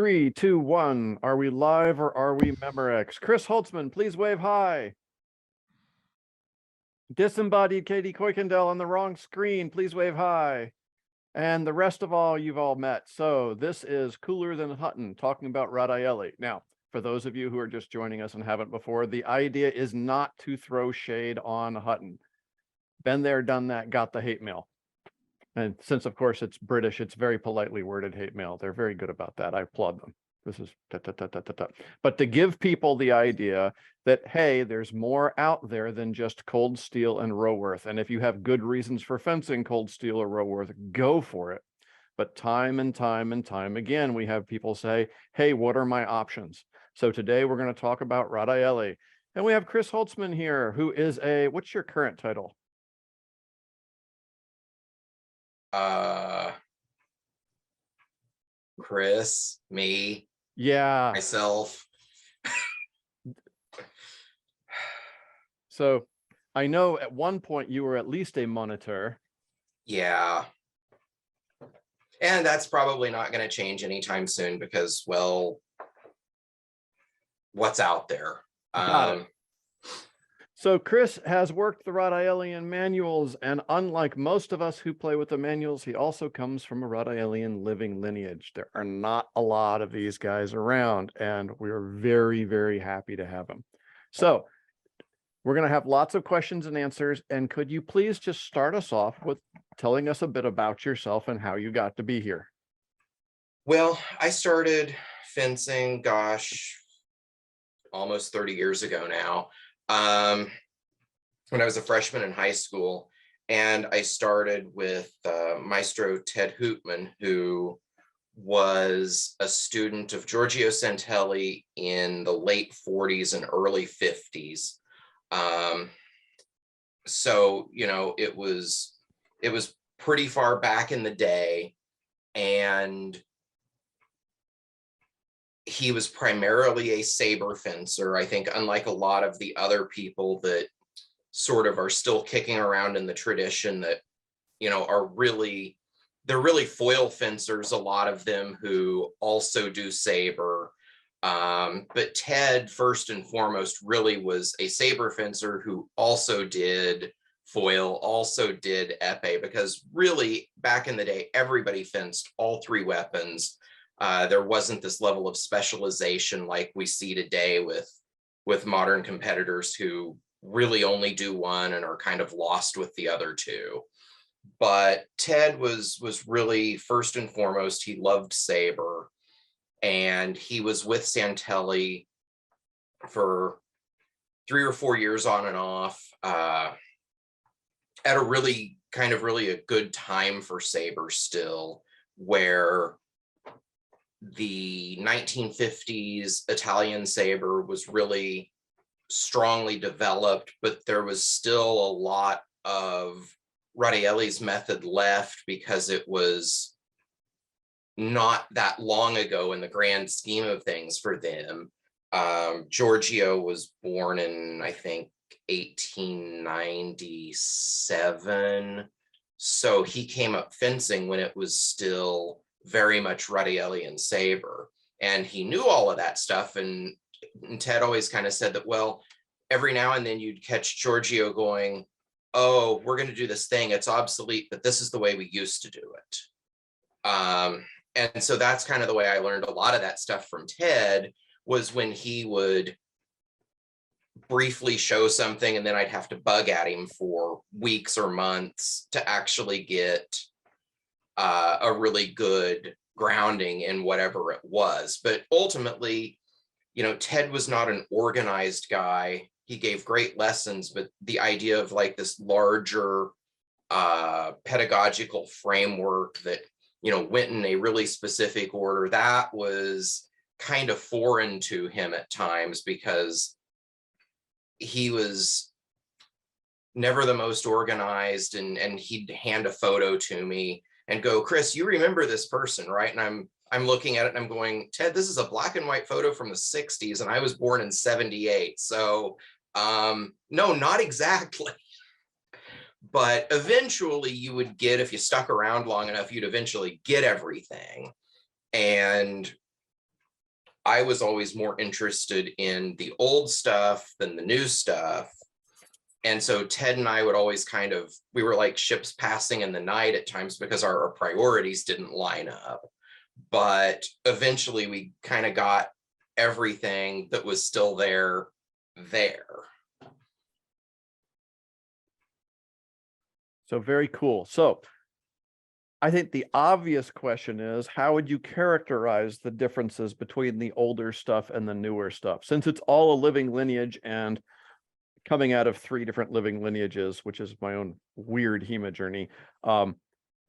3, 2, 1. Are we live or are we Memorex? Chris Holzmann, please wave hi. Disembodied Katie Kuykendall on the wrong screen, please wave hi. And the rest of all you've all met. So this is Cooler Than Hutton, talking about Radaeli. Now, for those of you who are just joining us and haven't before, the idea is not to throw shade on Hutton. Been there, done that, got the hate mail. And since, of course, it's British, it's very politely worded hate mail. They're very good about that. I applaud them. This is But to give people the idea that, hey, there's more out there than just cold steel and Roworth. And if you have good reasons for fencing cold steel or Roworth, go for it. But time and time and time again, we have people say, hey, what are my options? So today we're going to talk about Radaeli. And we have Chris Holzmann here, who is what's your current title? Chris, me, yeah, myself. So I know at one point you were at least a monitor. Yeah. And that's probably not going to change anytime soon because, well, what's out there? So Chris has worked the Radaelian manuals, and unlike most of us who play with the manuals, he also comes from a Radaelian living lineage. There are not a lot of these guys around, and we're very, very happy to have him. So we're going to have lots of questions and answers, and could you please just start us off with telling us a bit about yourself and how you got to be here? Well, I started fencing, gosh, almost 30 years ago now. When I was a freshman in high school, and I started with Maestro Ted Hutton, who was a student of Giorgio Santelli in the late 40s and early 50s. So, you know, it was pretty far back in the day, and he was primarily a saber fencer. I think unlike a lot of the other people that sort of are still kicking around in the tradition that, you know, they're really foil fencers, a lot of them who also do saber. But Ted, first and foremost, really was a saber fencer who also did foil, also did epee, because really back in the day, everybody fenced all three weapons. There wasn't this level of specialization like we see today with modern competitors who really only do one and are kind of lost with the other two. But Ted was really, first and foremost, he loved saber, and he was with Santelli for 3 or 4 years on and off, at a really a good time for saber still, where the 1950s Italian saber was really strongly developed, but there was still a lot of Radaeli's method left because it was not that long ago in the grand scheme of things for them. Giorgio was born in, I think, 1897. So he came up fencing when it was still very much Radaelian saber. And he knew all of that stuff. And Ted always kind of said that, well, every now and then you'd catch Giorgio going, oh, we're going to do this thing. It's obsolete, but this is the way we used to do it. And so that's kind of the way I learned a lot of that stuff from Ted, was when he would briefly show something and then I'd have to bug at him for weeks or months to actually get a really good grounding in whatever it was. But ultimately, you know, Ted was not an organized guy. He gave great lessons, but the idea of like this larger pedagogical framework that, you know, went in a really specific order, that was kind of foreign to him at times, because he was never the most organized, and he'd hand a photo to me and go, Chris, you remember this person, right? And I'm looking at it and I'm going, Ted, this is a black and white photo from the 60s and I was born in 78. So no, not exactly. But eventually you would get, if you stuck around long enough, you'd eventually get everything. And I was always more interested in the old stuff than the new stuff. And so Ted and I would always we were like ships passing in the night at times because our priorities didn't line up. But eventually we kind of got everything that was still there. So very cool. So I think the obvious question is, how would you characterize the differences between the older stuff and the newer stuff? Since it's all a living lineage and coming out of 3 different living lineages, which is my own weird HEMA journey,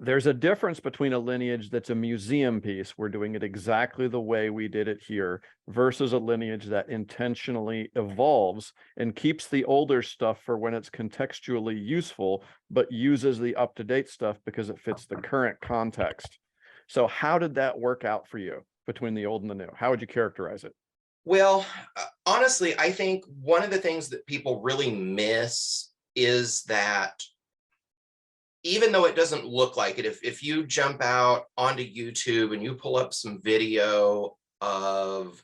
there's a difference between a lineage that's a museum piece, we're doing it exactly the way we did it here, versus a lineage that intentionally evolves and keeps the older stuff for when it's contextually useful, but uses the up-to-date stuff because it fits the current context. So how did that work out for you between the old and the new? How would you characterize it? Well, honestly, I think one of the things that people really miss is that even though it doesn't look like it, if you jump out onto YouTube and you pull up some video of,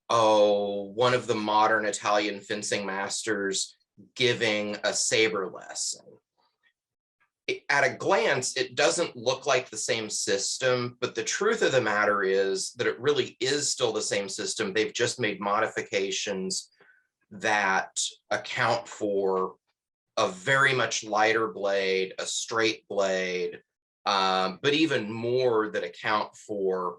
one of the modern Italian fencing masters giving a sabre lesson, at a glance, it doesn't look like the same system, but the truth of the matter is that it really is still the same system. They've just made modifications that account for a very much lighter blade, a straight blade, but even more that account for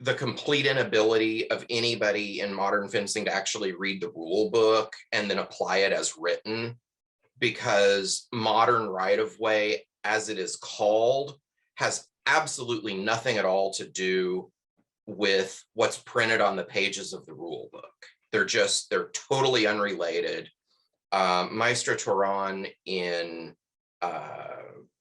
the complete inability of anybody in modern fencing to actually read the rule book and then apply it as written, because modern right-of-way, as it is called, has absolutely nothing at all to do with what's printed on the pages of the rule book. They're totally unrelated. Maestro Turan in Busto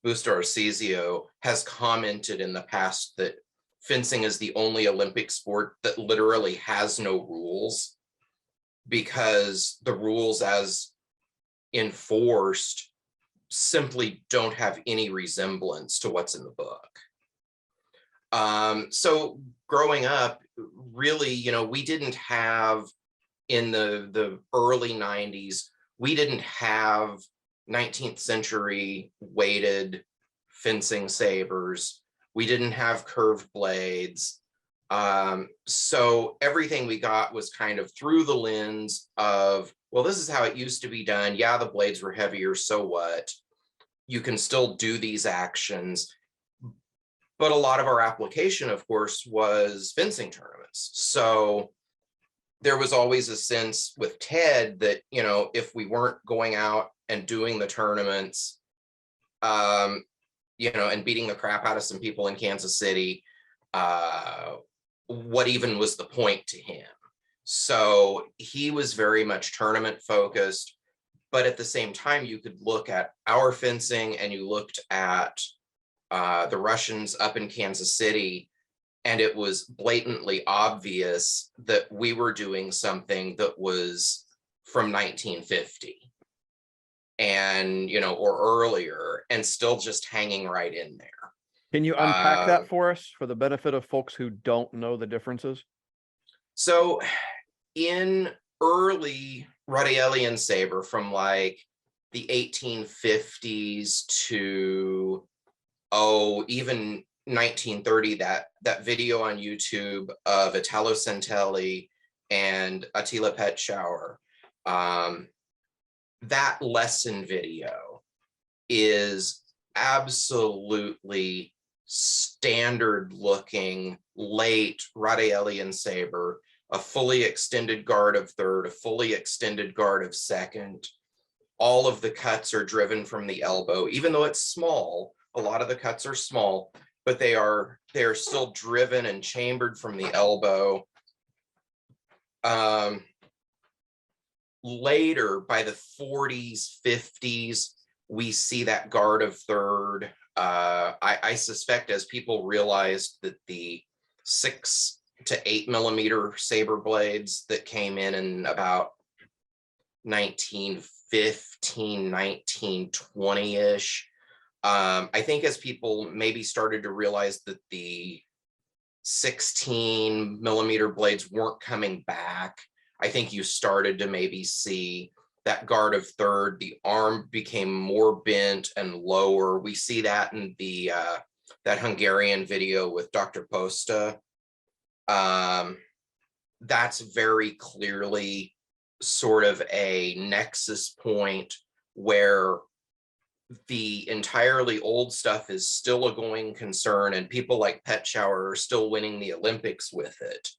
Arsizio has commented in the past that fencing is the only Olympic sport that literally has no rules, because the rules as enforced simply don't have any resemblance to what's in the book. So growing up, really, we didn't have, in the early 90s, we didn't have 19th century weighted fencing sabers. We didn't have curved blades. So everything we got was kind of through the lens of, well, this is how it used to be done. Yeah, the blades were heavier, so what? You can still do these actions. But a lot of our application, of course, was fencing tournaments. So there was always a sense with Ted that, if we weren't going out and doing the tournaments, and beating the crap out of some people in Kansas City, what even was the point to him? So he was very much tournament focused, but at the same time, you could look at our fencing and you looked at the Russians up in Kansas City, and it was blatantly obvious that we were doing something that was from 1950 and, or earlier, and still just hanging right in there. Can you unpack that for us for the benefit of folks who don't know the differences? So in early Radaelian saber, from like the 1850s to, even 1930, that video on YouTube of Italo Santelli and Attila Petschauer, that lesson video is absolutely standard looking late Radaelian saber, a fully extended guard of third, a fully extended guard of second. All of the cuts are driven from the elbow, even though it's small. A lot of the cuts are small, but they are still driven and chambered from the elbow. Later, by the 40s, 50s, we see that guard of third. I suspect as people realized that the 6 to 8 millimeter saber blades that came in about 1915, 1920-ish, I think as people maybe started to realize that the 16 millimeter blades weren't coming back, I think you started to maybe see that guard of third, the arm became more bent and lower. We see that in the that Hungarian video with Dr. Posta. That's very clearly sort of a nexus point where the entirely old stuff is still a going concern, and people like Petschauer are still winning the Olympics with it.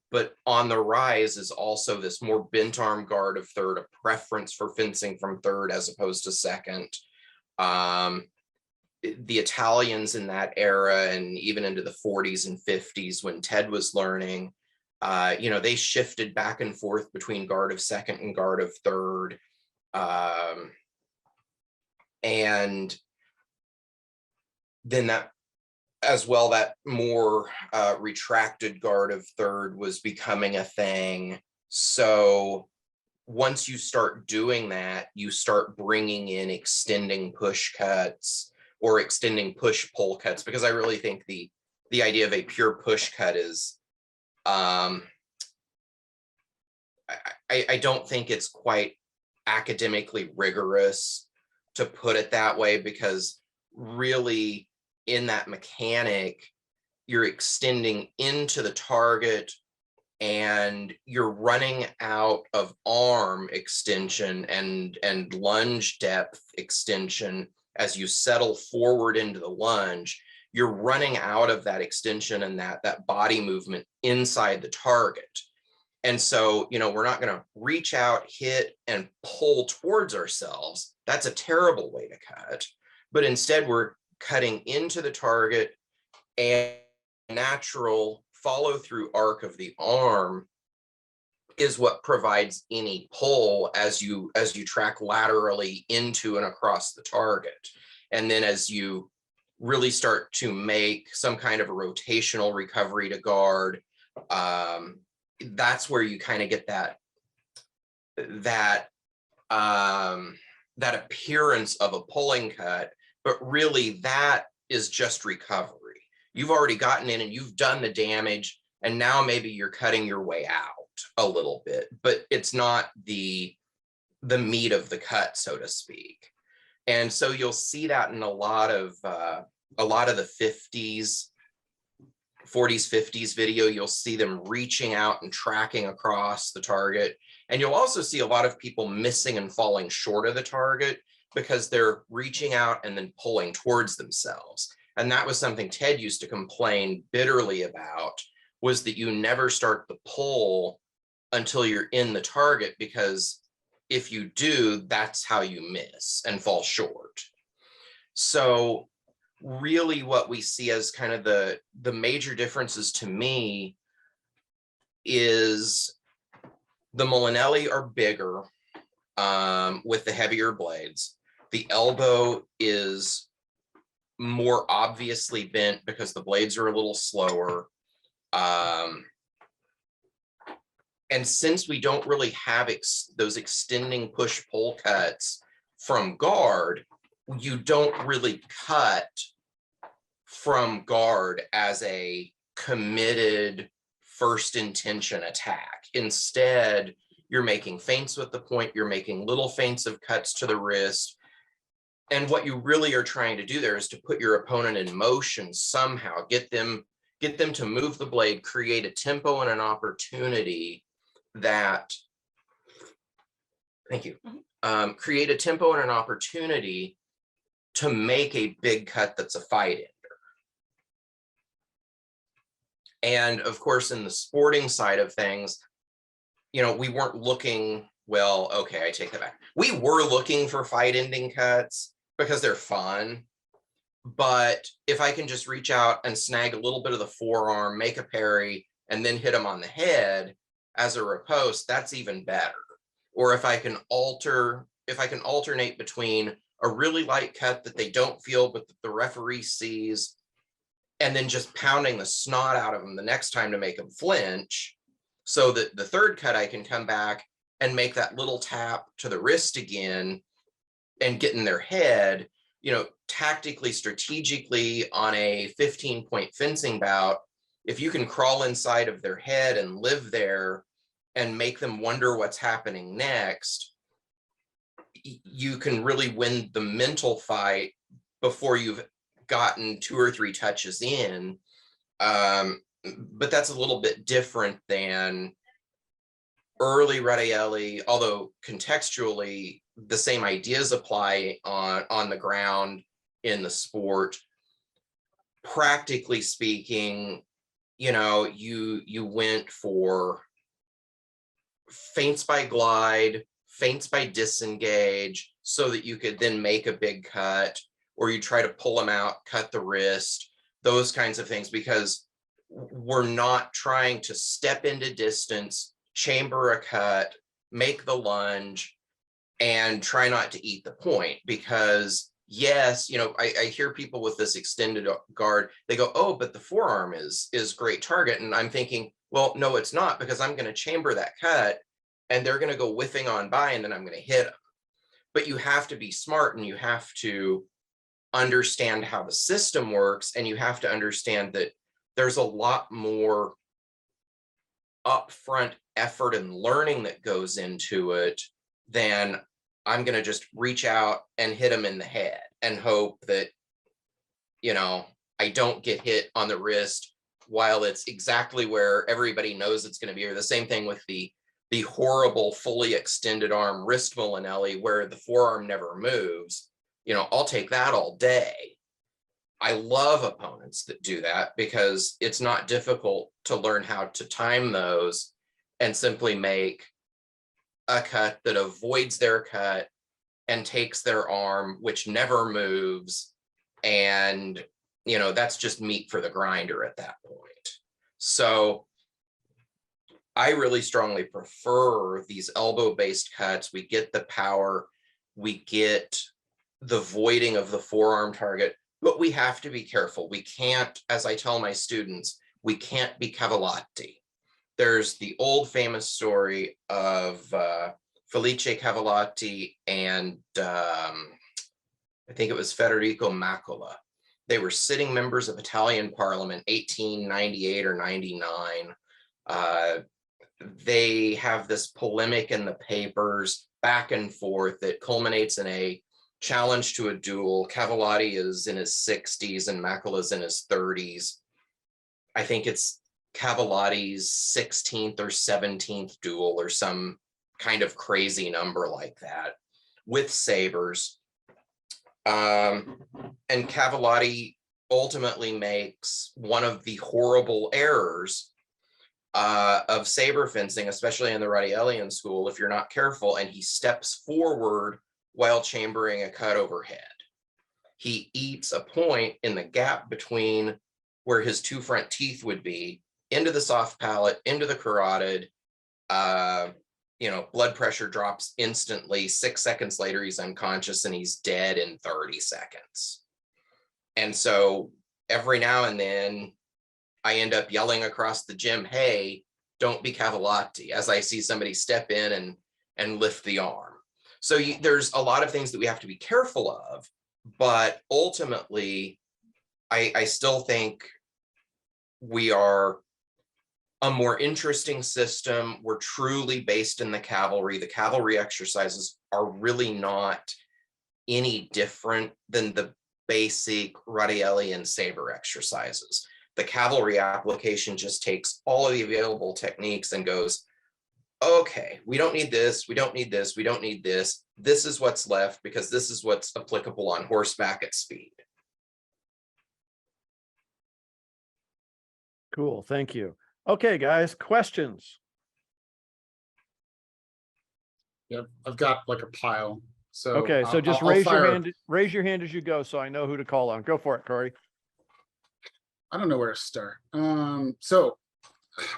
But on the rise is also this more bent arm guard of third, a preference for fencing from third as opposed to second. The Italians in that era, and even into the 40s and 50s when Ted was learning, you know, they shifted back and forth between guard of second and guard of third. And then that as well, that more retracted guard of third was becoming a thing. So once you start doing that, you start bringing in extending push cuts or extending push pull cuts, because I really think the idea of a pure push cut is, I don't think it's quite academically rigorous to put it that way, because really in that mechanic, you're extending into the target and you're running out of arm extension and lunge depth extension as you settle forward into the lunge. You're running out of that extension and that body movement inside the target. And so, you know, we're not going to reach out, hit, and pull towards ourselves. That's a terrible way to cut. But instead, we're cutting into the target, and natural follow through arc of the arm is what provides any pull as you track laterally into and across the target. And then as you really start to make some kind of a rotational recovery to guard, that's where you kind of get that appearance of a pulling cut, but really that is just recovery. You've already gotten in and you've done the damage, and now maybe you're cutting your way out a little bit, but it's not the meat of the cut, so to speak. And so you'll see that in a lot of the 40s, 50s video. You'll see them reaching out and tracking across the target. And you'll also see a lot of people missing and falling short of the target because they're reaching out and then pulling towards themselves. And that was something Ted used to complain bitterly about, was that you never start the pull until you're in the target, because if you do, that's how you miss and fall short. So really what we see as kind of the major differences to me is the Molinelli are bigger with the heavier blades. The elbow is more obviously bent because the blades are a little slower. And since we don't really have those extending push-pull cuts from guard, you don't really cut from guard as a committed first intention attack. Instead, you're making feints with the point, you're making little feints of cuts to the wrist. And what you really are trying to do there is to put your opponent in motion somehow, get them to move the blade, create a tempo and an opportunity that, thank you, create a tempo and an opportunity to make a big cut that's a fight ender. And of course, in the sporting side of things, you know, we weren't looking, well, okay, I take that back. We were looking for fight ending cuts because they're fun. But if I can just reach out and snag a little bit of the forearm, make a parry, and then hit them on the head as a riposte, that's even better. Or if I can alternate between a really light cut that they don't feel, but that the referee sees, and then just pounding the snot out of them the next time to make them flinch, so that the third cut I can come back and make that little tap to the wrist again and get in their head. tactically, strategically on a 15-point fencing bout, if you can crawl inside of their head and live there and make them wonder what's happening next, you can really win the mental fight before you've gotten 2 or 3 touches in. But that's a little bit different than early Radaeli, although contextually the same ideas apply on the ground in the sport. Practically speaking, you went for feints by glide, feints by disengage, so that you could then make a big cut, or you try to pull them out, cut the wrist, those kinds of things, because we're not trying to step into distance, chamber a cut, make the lunge, and try not to eat the point. Because yes, I hear people with this extended guard, they go, oh, but the forearm is great target. And I'm thinking, well, no, it's not, because I'm going to chamber that cut and they're going to go whiffing on by, and then I'm going to hit them. But you have to be smart, and you have to understand how the system works, and you have to understand that there's a lot more upfront effort and learning that goes into it than I'm going to just reach out and hit them in the head and hope that, I don't get hit on the wrist while it's exactly where everybody knows it's going to be. Or the same thing with the horrible fully extended arm wrist Molinelli, where the forearm never moves. I'll take that all day. I love opponents that do that, because it's not difficult to learn how to time those and simply make a cut that avoids their cut and takes their arm, which never moves. And, that's just meat for the grinder at that point. So I really strongly prefer these elbow-based cuts. We get the power, we get the voiding of the forearm target, but we have to be careful. We can't, as I tell my students, we can't be Cavallati. There's the old famous story of Felice Cavallati and I think it was Federico Maccola. They were sitting members of Italian Parliament, 1898 or 99. They have this polemic in the papers back and forth that culminates in a challenge to a duel. Cavallati is in his 60s and Maccola's in his 30s. I think it's Cavallati's 16th or 17th duel, or some kind of crazy number like that, with sabers. And Cavallati ultimately makes one of the horrible errors of saber fencing, especially in the Radaelian school, if you're not careful, and he steps forward while chambering a cut overhead. He eats a point in the gap between where his 2 front teeth would be, into the soft palate, into the carotid. Blood pressure drops instantly. 6 seconds later, he's unconscious and he's dead in 30 seconds. And so every now and then I end up yelling across the gym, hey, don't be Cavallati, as I see somebody step in and lift the arm. So there's a lot of things that we have to be careful of, but ultimately, I still think we are a more interesting system. We're truly based in the cavalry. The cavalry exercises are really not any different than the basic Radaelian saber exercises. The cavalry application just takes all of the available techniques and goes, okay, we don't need this, we don't need this, we don't need this. This is what's left because this is what's applicable on horseback at speed. Cool, thank you. Okay, guys, questions? Yep, I've got like a pile. So okay, so just I'll raise your fire. hand. Raise your hand as you go, so I know who to call on. Go for it, Corey. I don't know where to start. So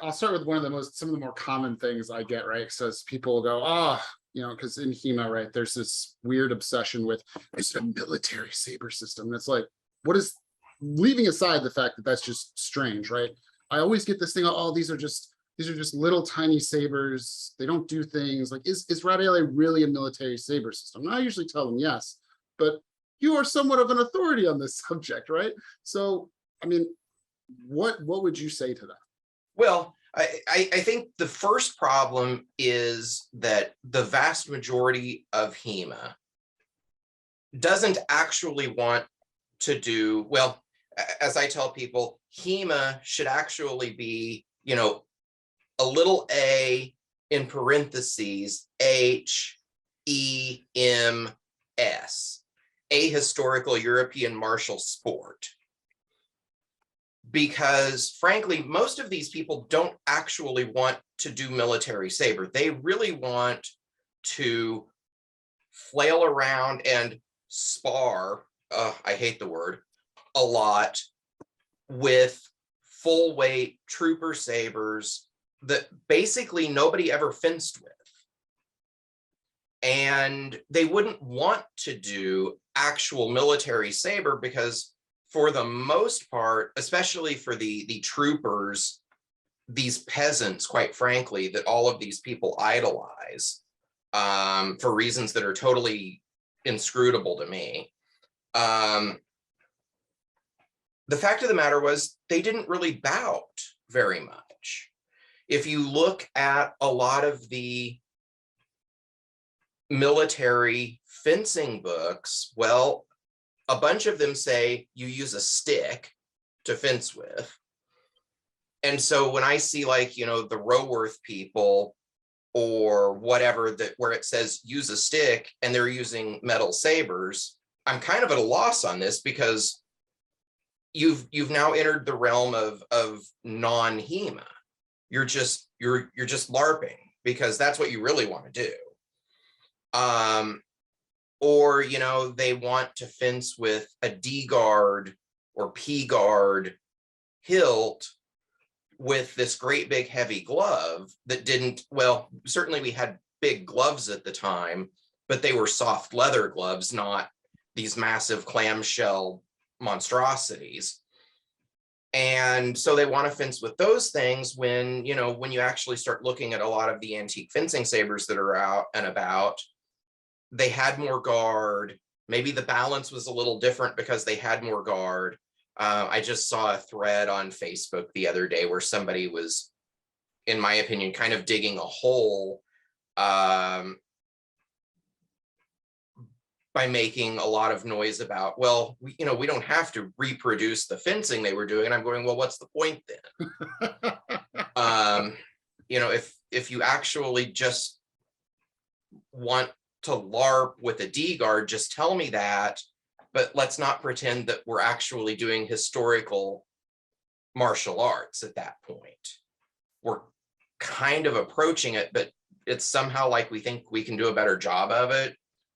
I'll start with some of the more common things I get, right? So people go, because in HEMA, right, there's this weird obsession with it's a military saber system. And it's like, what is, leaving aside the fact that that's just strange, right? I always get this thing, these are just little tiny sabers. They don't do things. Like, is Radaeli really a military saber system? And I usually tell them yes, but you are somewhat of an authority on this subject, right? So, I mean, what would you say to that? Well, I think the first problem is that the vast majority of HEMA doesn't actually want to do, well, as I tell people, HEMA should actually be, you know, a little a in parentheses, HEMS, a historical European martial sport. Because frankly, most of these people don't actually want to do military saber. They really want to flail around and spar, I hate the word, a lot with full weight trooper sabers that basically nobody ever fenced with. And they wouldn't want to do actual military saber because for the most part, especially for the troopers, these peasants, quite frankly, that all of these people idolize for reasons that are totally inscrutable to me. The fact of the matter was they didn't really bout very much. If you look at a lot of the military fencing books, well, a bunch of them say you use a stick to fence with. And so when I see, like, you know, the Roworth people or whatever, that where it says use a stick and they're using metal sabers, I'm kind of at a loss on this because you've now entered the realm of non-HEMA. You're just LARPing because that's what you really want to do. Or, you know, they want to fence with a D guard or P guard hilt with this great big heavy glove that didn't, well, certainly we had big gloves at the time, but they were soft leather gloves, not these massive clamshell monstrosities. And so they want to fence with those things when, you know, when you actually start looking at a lot of the antique fencing sabers that are out and about, they had more guard. Maybe the balance was a little different because they had more guard. I just saw a thread on Facebook the other day where somebody was, in my opinion, kind of digging a hole by making a lot of noise about, well, you know, we don't have to reproduce the fencing they were doing. And I'm going, well, what's the point then? You know, if you actually just want to LARP with a D guard, just tell me that, but let's not pretend that we're actually doing historical martial arts at that point. We're kind of approaching it, but it's somehow like we think we can do a better job of it.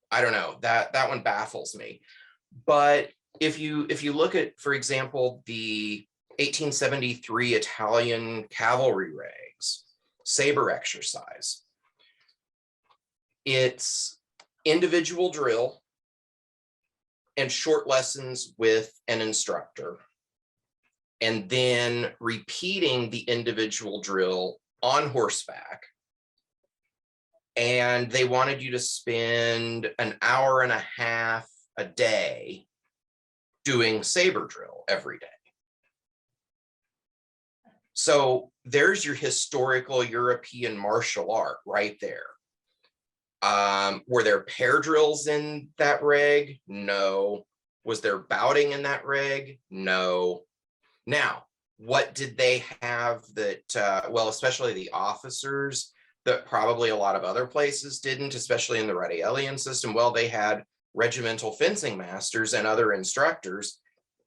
I don't know, that one baffles me. But if you look at, for example, the 1873 Italian cavalry regs, saber exercise, it's individual drill and short lessons with an instructor, and then repeating the individual drill on horseback. And they wanted you to spend an hour and a half a day doing saber drill every day. So there's your historical European martial art right there. Were there pair drills in that reg? No. Was there bouting in that reg? No. Now, what did they have that, well, especially the officers, that probably a lot of other places didn't, especially in the Radaelian system? Well, they had regimental fencing masters and other instructors.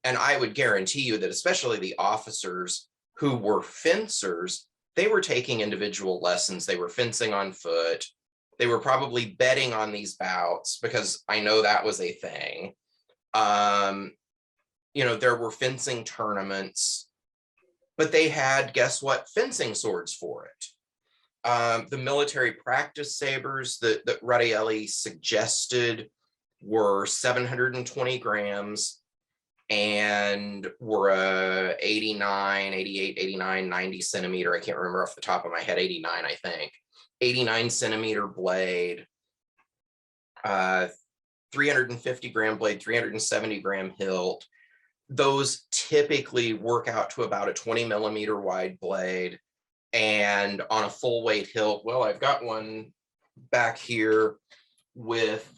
And I would guarantee you that especially the officers who were fencers, they were taking individual lessons. They were fencing on foot. They were probably betting on these bouts because I know that was a thing. You know, there were fencing tournaments, but they had, guess what, fencing swords for it. The military practice sabers that Radaeli suggested were 720 grams and were 89, 88, 89, 90 centimeter. I can't remember off the top of my head, 89, I think. 89 centimeter blade, 3 350 gram blade, 370 gram hilt. Those typically work out to about a 20 millimeter wide blade. And on a full weight hilt, well, I've got one back here with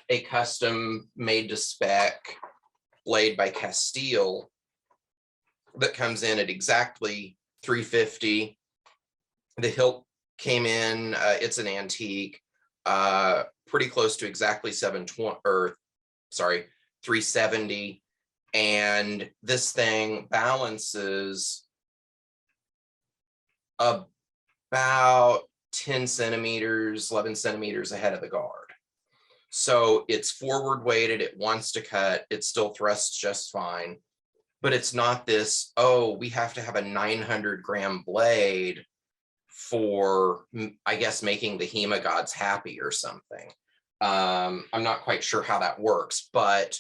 a custom made to spec blade by Castile that comes in at exactly 350. The hilt came in, it's an antique, pretty close to exactly 370. And this thing balances about 10 centimeters, 11 centimeters ahead of the guard. So it's forward weighted, it wants to cut, it still thrusts just fine, but it's not this, oh, we have to have a 900 gram blade for, I guess, making the HEMA gods happy or something. I'm not quite sure how that works, but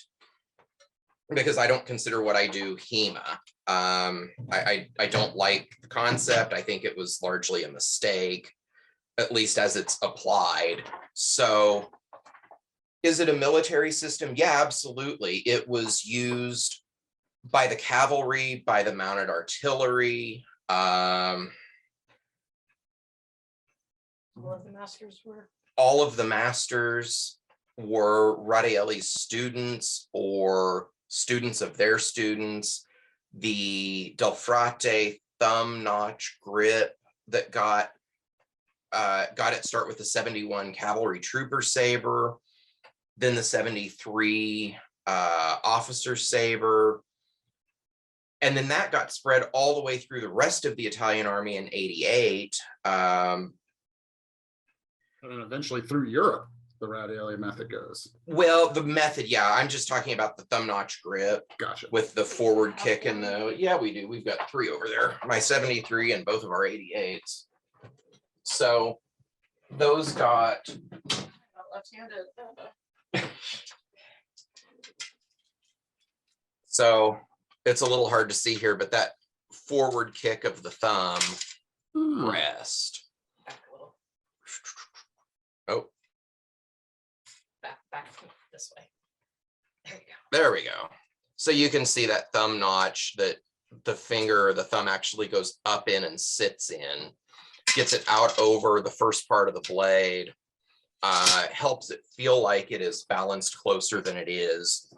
because I don't consider what I do HEMA. I don't like the concept. I think it was largely a mistake, at least as it's applied. So is it a military system? Yeah, absolutely. It was used by the cavalry, by the mounted artillery. All of the masters were. All of the masters were Radaeli's students or students of their students. The Del Frate thumb notch grip that got its start with the 71 cavalry trooper saber, then the 73 officer saber, and then that got spread all the way through the rest of the Italian army in 88. And then eventually through Europe, the Radaeli method goes. Well, the method, yeah, I'm just talking about the thumb notch grip. Gotcha. With the forward kick and the, yeah, we do. We've got 3 over there, my 73 and both of our 88s. So those got Left-handed. So it's a little hard to see here, but that forward kick of the thumb rest. Back a little. Oh, Back this way. There you go. there we go. So you can see that thumb notch that the finger or the thumb actually goes up in and sits in, gets it out over the first part of the blade, helps it feel like it is balanced closer than it is.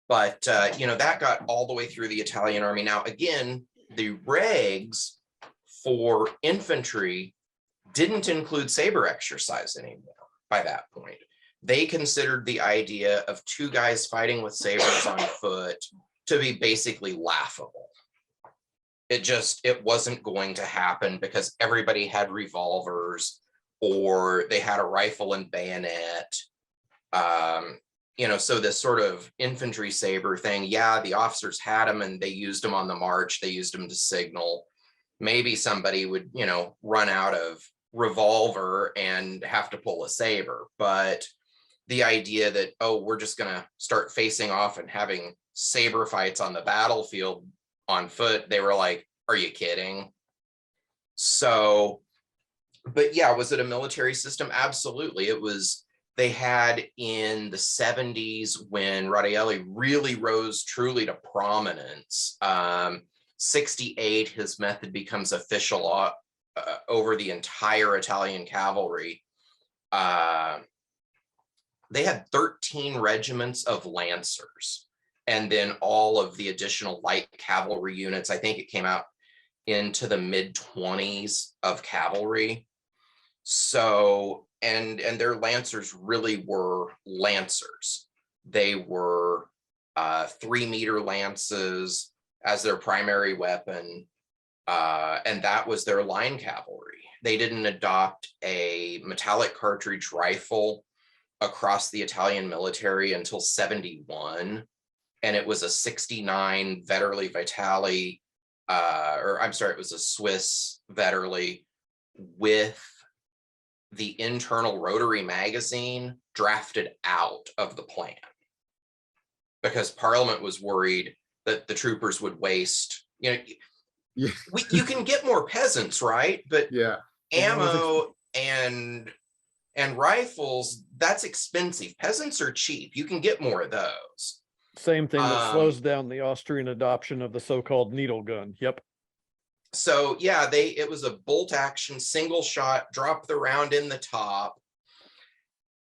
But, that got all the way through the Italian army. Now, again, the regs for infantry didn't include saber exercise anymore by that point. They considered the idea of 2 guys fighting with sabers on foot to be basically laughable. It wasn't going to happen because everybody had revolvers or they had a rifle and bayonet. So this sort of infantry saber thing, yeah, the officers had them and they used them on the march. They used them to signal. Maybe somebody would, run out of revolver and have to pull a saber. But the idea that, oh, we're just going to start facing off and having saber fights on the battlefield on foot, they were like, are you kidding? So, but yeah, was it a military system? Absolutely. It was. They had in the 70s when Radaeli really rose truly to prominence. 68, his method becomes official over the entire Italian cavalry. They had 13 regiments of lancers, and then all of the additional light cavalry units. I think it came out into the mid-20s of cavalry. So, and their lancers really were lancers. They were 3-meter lances as their primary weapon, and that was their line cavalry. They didn't adopt a metallic cartridge rifle across the Italian military until 71, and it was a 69 Vetterli Vitali, it was a Swiss Vetterli with the internal rotary magazine drafted out of the plan because Parliament was worried that the troopers would waste, Yeah. you can get more peasants, right? But Yeah. ammo and And rifles, that's expensive. Peasants are cheap. You can get more of those. Same thing that slows down the Austrian adoption of the so-called needle gun. Yep. So yeah, it was a bolt action, single shot, drop the round in the top.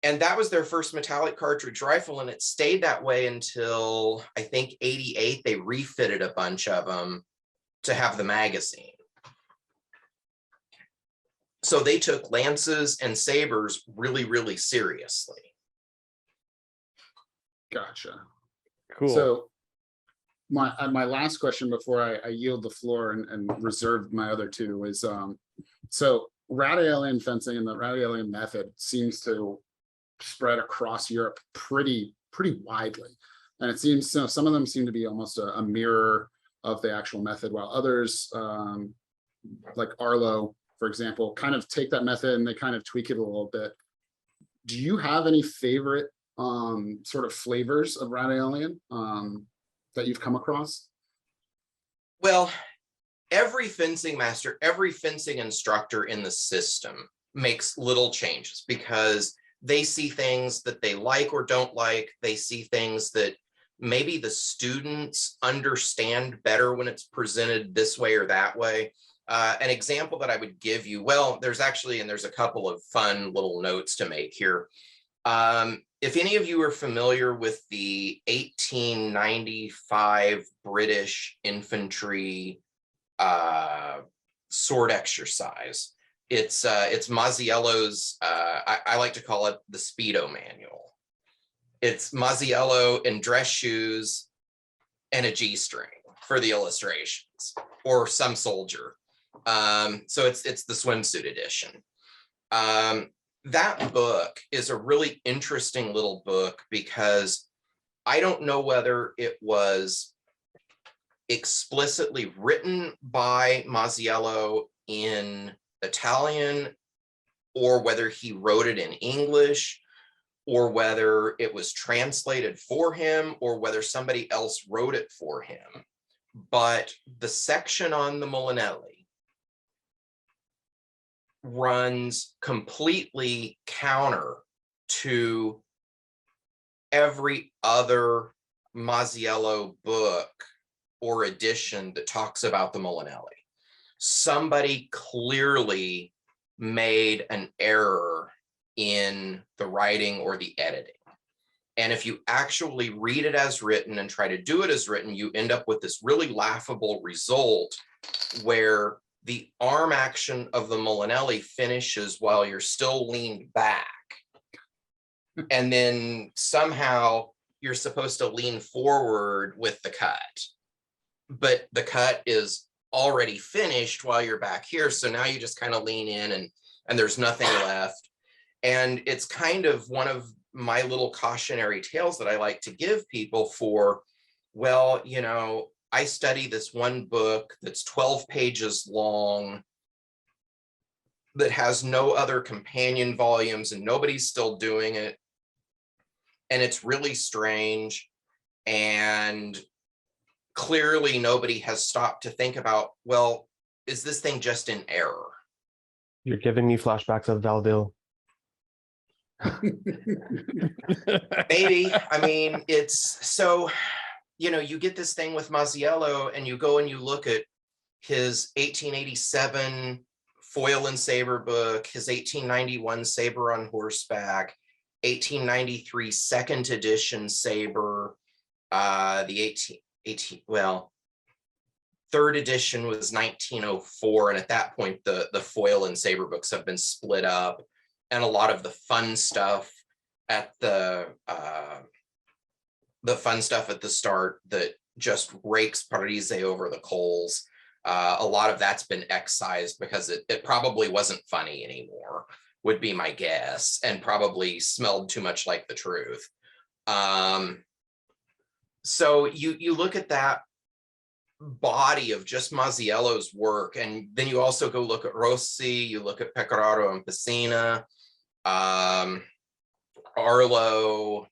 And that was their first metallic cartridge rifle. And it stayed that way until I think 88. They refitted a bunch of them to have the magazine. So they took lances and sabers really, really seriously. Gotcha. Cool. So my last question before I yield the floor and reserve my other two is, so Radaelian fencing and the Radaelian method seems to spread across Europe pretty widely. And it seems, you know, some of them seem to be almost a mirror of the actual method, while others, like Arlo, for example, kind of take that method and they kind of tweak it a little bit. Do you have any favorite sort of flavors of Radaelian that you've come across? Well, every fencing master, every fencing instructor in the system makes little changes because they see things that they like or don't like. They see things that maybe the students understand better when it's presented this way or that way. An example that I would give you, well, there's a couple of fun little notes to make here. If any of you are familiar with the 1895 British infantry sword exercise, it's Mazziello's, I like to call it the Speedo manual. It's Mazziello in dress shoes and a G-string for the illustrations, or some soldier. So it's the swimsuit edition. That book is a really interesting little book because I don't know whether it was explicitly written by Mazziello in Italian, or whether he wrote it in English, or whether it was translated for him, or whether somebody else wrote it for him. But the section on the Mulinelli runs completely counter to every other Mazziello book or edition that talks about the Mulinelli. Somebody clearly made an error in the writing or the editing. And if you actually read it as written and try to do it as written, you end up with this really laughable result where the arm action of the Mulinelli finishes while you're still leaned back. And then somehow you're supposed to lean forward with the cut. But the cut is already finished while you're back here. So now you just kind of lean in and there's nothing left. And it's kind of one of my little cautionary tales that I like to give people for, well, you know, I study this one book that's 12 pages long that has no other companion volumes and nobody's still doing it. And it's really strange. And clearly nobody has stopped to think about, well, is this thing just in error? You're giving me flashbacks of Valville. Maybe. I mean, it's so, you know, you get this thing with Mazziello and you go and you look at his 1887 foil and saber book, his 1891 saber on horseback, 1893 second edition saber, the third edition was 1904. And at that point, the foil and saber books have been split up. And a lot of the fun stuff at the start that just rakes Parise over the coals, a lot of that's been excised because it probably wasn't funny anymore, would be my guess, and probably smelled too much like the truth. So you look at that body of just Mazziello's work, and then you also go look at Rossi, you look at Pecoraro and Pessina, Arlo,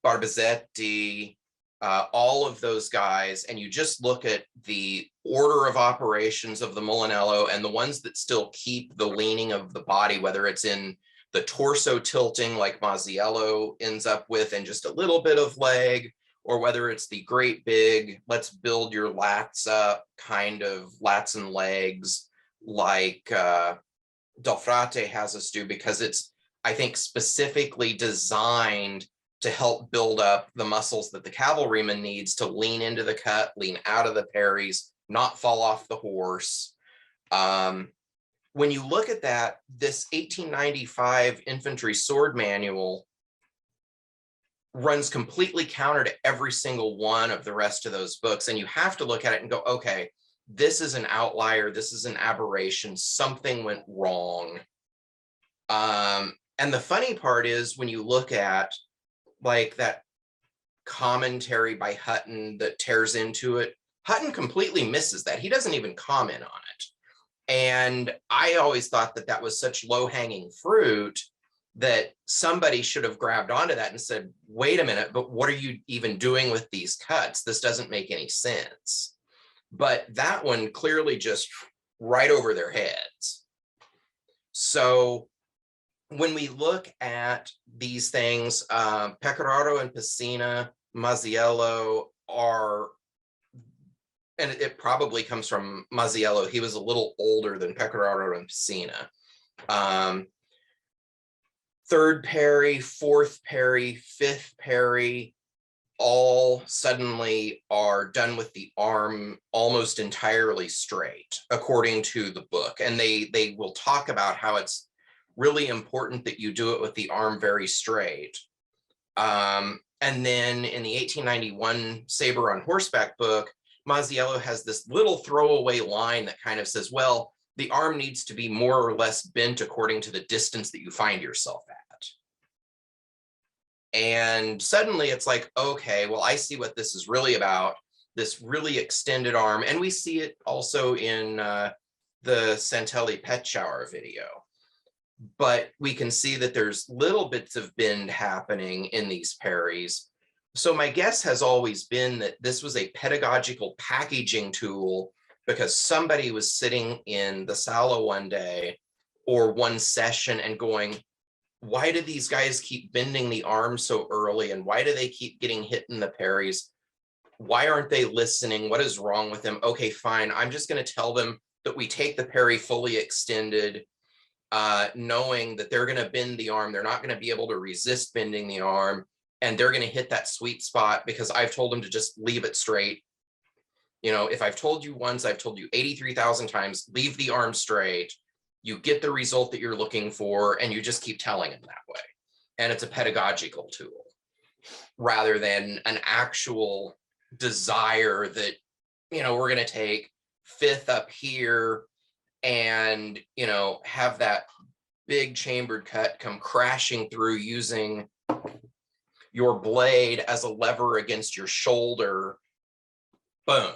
Barbazetti, all of those guys, and you just look at the order of operations of the Mulinello and the ones that still keep the leaning of the body, whether it's in the torso tilting like Mazziello ends up with and just a little bit of leg, or whether it's the great big, let's build your lats up kind of lats and legs like Del Frate has us do, because it's, I think, specifically designed to help build up the muscles that the cavalryman needs to lean into the cut, lean out of the parries, not fall off the horse. When you look at that, this 1895 infantry sword manual runs completely counter to every single one of the rest of those books. And you have to look at it and go, okay, this is an outlier. This is an aberration. Something went wrong. And the funny part is when you look at like that commentary by Hutton that tears into it, Hutton completely misses that. He doesn't even comment on it. And I always thought that that was such low-hanging fruit that somebody should have grabbed onto that and said, wait a minute, but what are you even doing with these cuts? This doesn't make any sense. But that one clearly just right over their heads. So when we look at these things, Pecoraro and Pessina, Mazziello are, and it probably comes from Mazziello. He was a little older than Pecoraro and Pessina. Third parry, fourth parry, fifth parry, all suddenly are done with the arm almost entirely straight, according to the book. And they will talk about how it's really important that you do it with the arm very straight. And then in the 1891 Sabre on Horseback book, Mazziello has this little throwaway line that kind of says, well, the arm needs to be more or less bent according to the distance that you find yourself at. And suddenly it's like, okay, well, I see what this is really about, this really extended arm. And we see it also in the Santelli pet shower video. But we can see that there's little bits of bend happening in these parries. So my guess has always been that this was a pedagogical packaging tool because somebody was sitting in the sala one day or one session and going, why do these guys keep bending the arm so early? And why do they keep getting hit in the parries? Why aren't they listening? What is wrong with them? Okay, fine. I'm just going to tell them that we take the parry fully extended, knowing that they're going to bend the arm. They're not going to be able to resist bending the arm. And they're going to hit that sweet spot because I've told them to just leave it straight. You know, if I've told you once, I've told you 83,000 times, leave the arm straight. You get the result that you're looking for, and you just keep telling them that way. And it's a pedagogical tool rather than an actual desire that, you know, we're going to take fifth up here and, you know, have that big chambered cut come crashing through using your blade as a lever against your shoulder. Boom.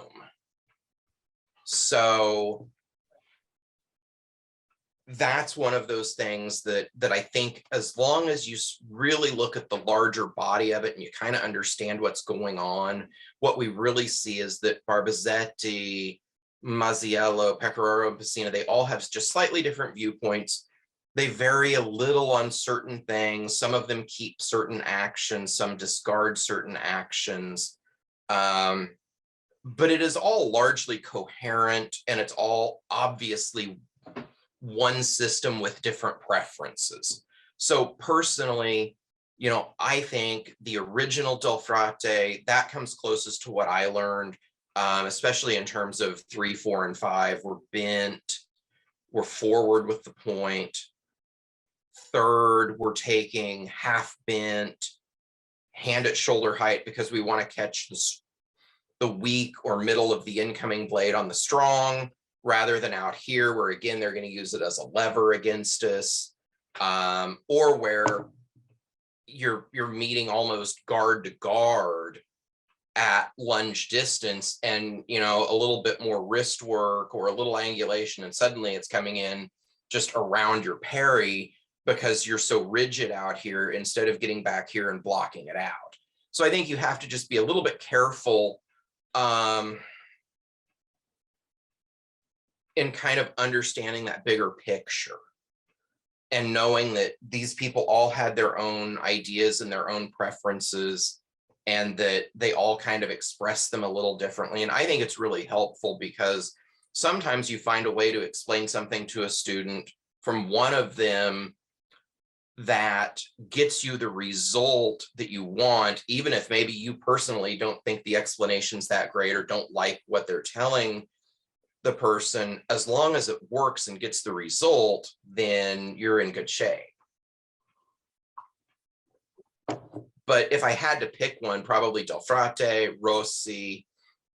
So that's one of those things that I think as long as you really look at the larger body of it and you kind of understand what's going on, what we really see is that Barbazetti, Mazziello, Pecoraro, and Pessina, they all have just slightly different viewpoints. They vary a little on certain things. Some of them keep certain actions, some discard certain actions. But it is all largely coherent, and it's all obviously one system with different preferences. So personally, you know, I think the original Del Frate, that comes closest to what I learned, especially in terms of 3, 4, and 5. We're bent, we're forward with the point. Third, we're taking half bent, hand at shoulder height because we want to catch the weak or middle of the incoming blade on the strong, rather than out here where, again, they're going to use it as a lever against us, or where you're meeting almost guard to guard at lunge distance and, you know, a little bit more wrist work or a little angulation, and suddenly it's coming in just around your parry because you're so rigid out here instead of getting back here and blocking it out. So I think you have to just be a little bit careful in kind of understanding that bigger picture. and knowing that these people all had their own ideas and their own preferences, and that they all kind of express them a little differently. And I think it's really helpful because sometimes you find a way to explain something to a student from one of them that gets you the result that you want, even if maybe you personally don't think the explanation's that great or don't like what they're telling the person. As long as it works and gets the result, then you're in good shape. But if I had to pick one, probably Del Frate, Rossi.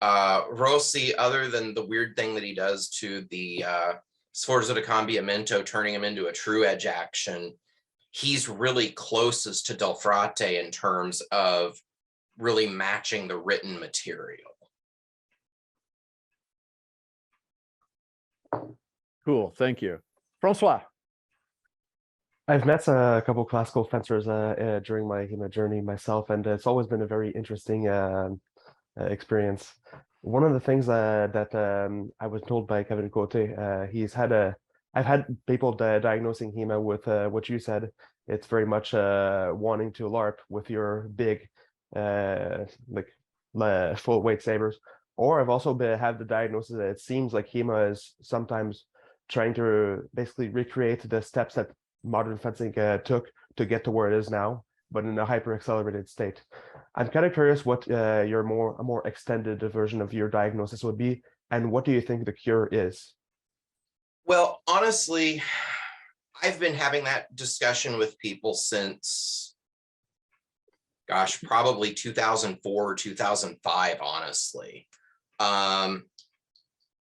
Rossi, other than the weird thing that he does to the Sforzo di Cambiamento, turning him into a true edge action, he's really closest to Del Frate in terms of really matching the written material. Cool, thank you. Francois. I've met a couple classical fencers during my journey myself, and it's always been a very interesting experience. One of the things that I was told by Kevin Cote, I've had people diagnosing HEMA with what you said. It's very much wanting to LARP with your big full weight sabers. Or I've also had the diagnosis that it seems like HEMA is sometimes trying to basically recreate the steps that modern fencing took to get to where it is now, but in a hyper accelerated state. I'm kind of curious what a more extended version of your diagnosis would be, and what do you think the cure is? Well, honestly, I've been having that discussion with people since, gosh, probably 2004 or 2005, honestly.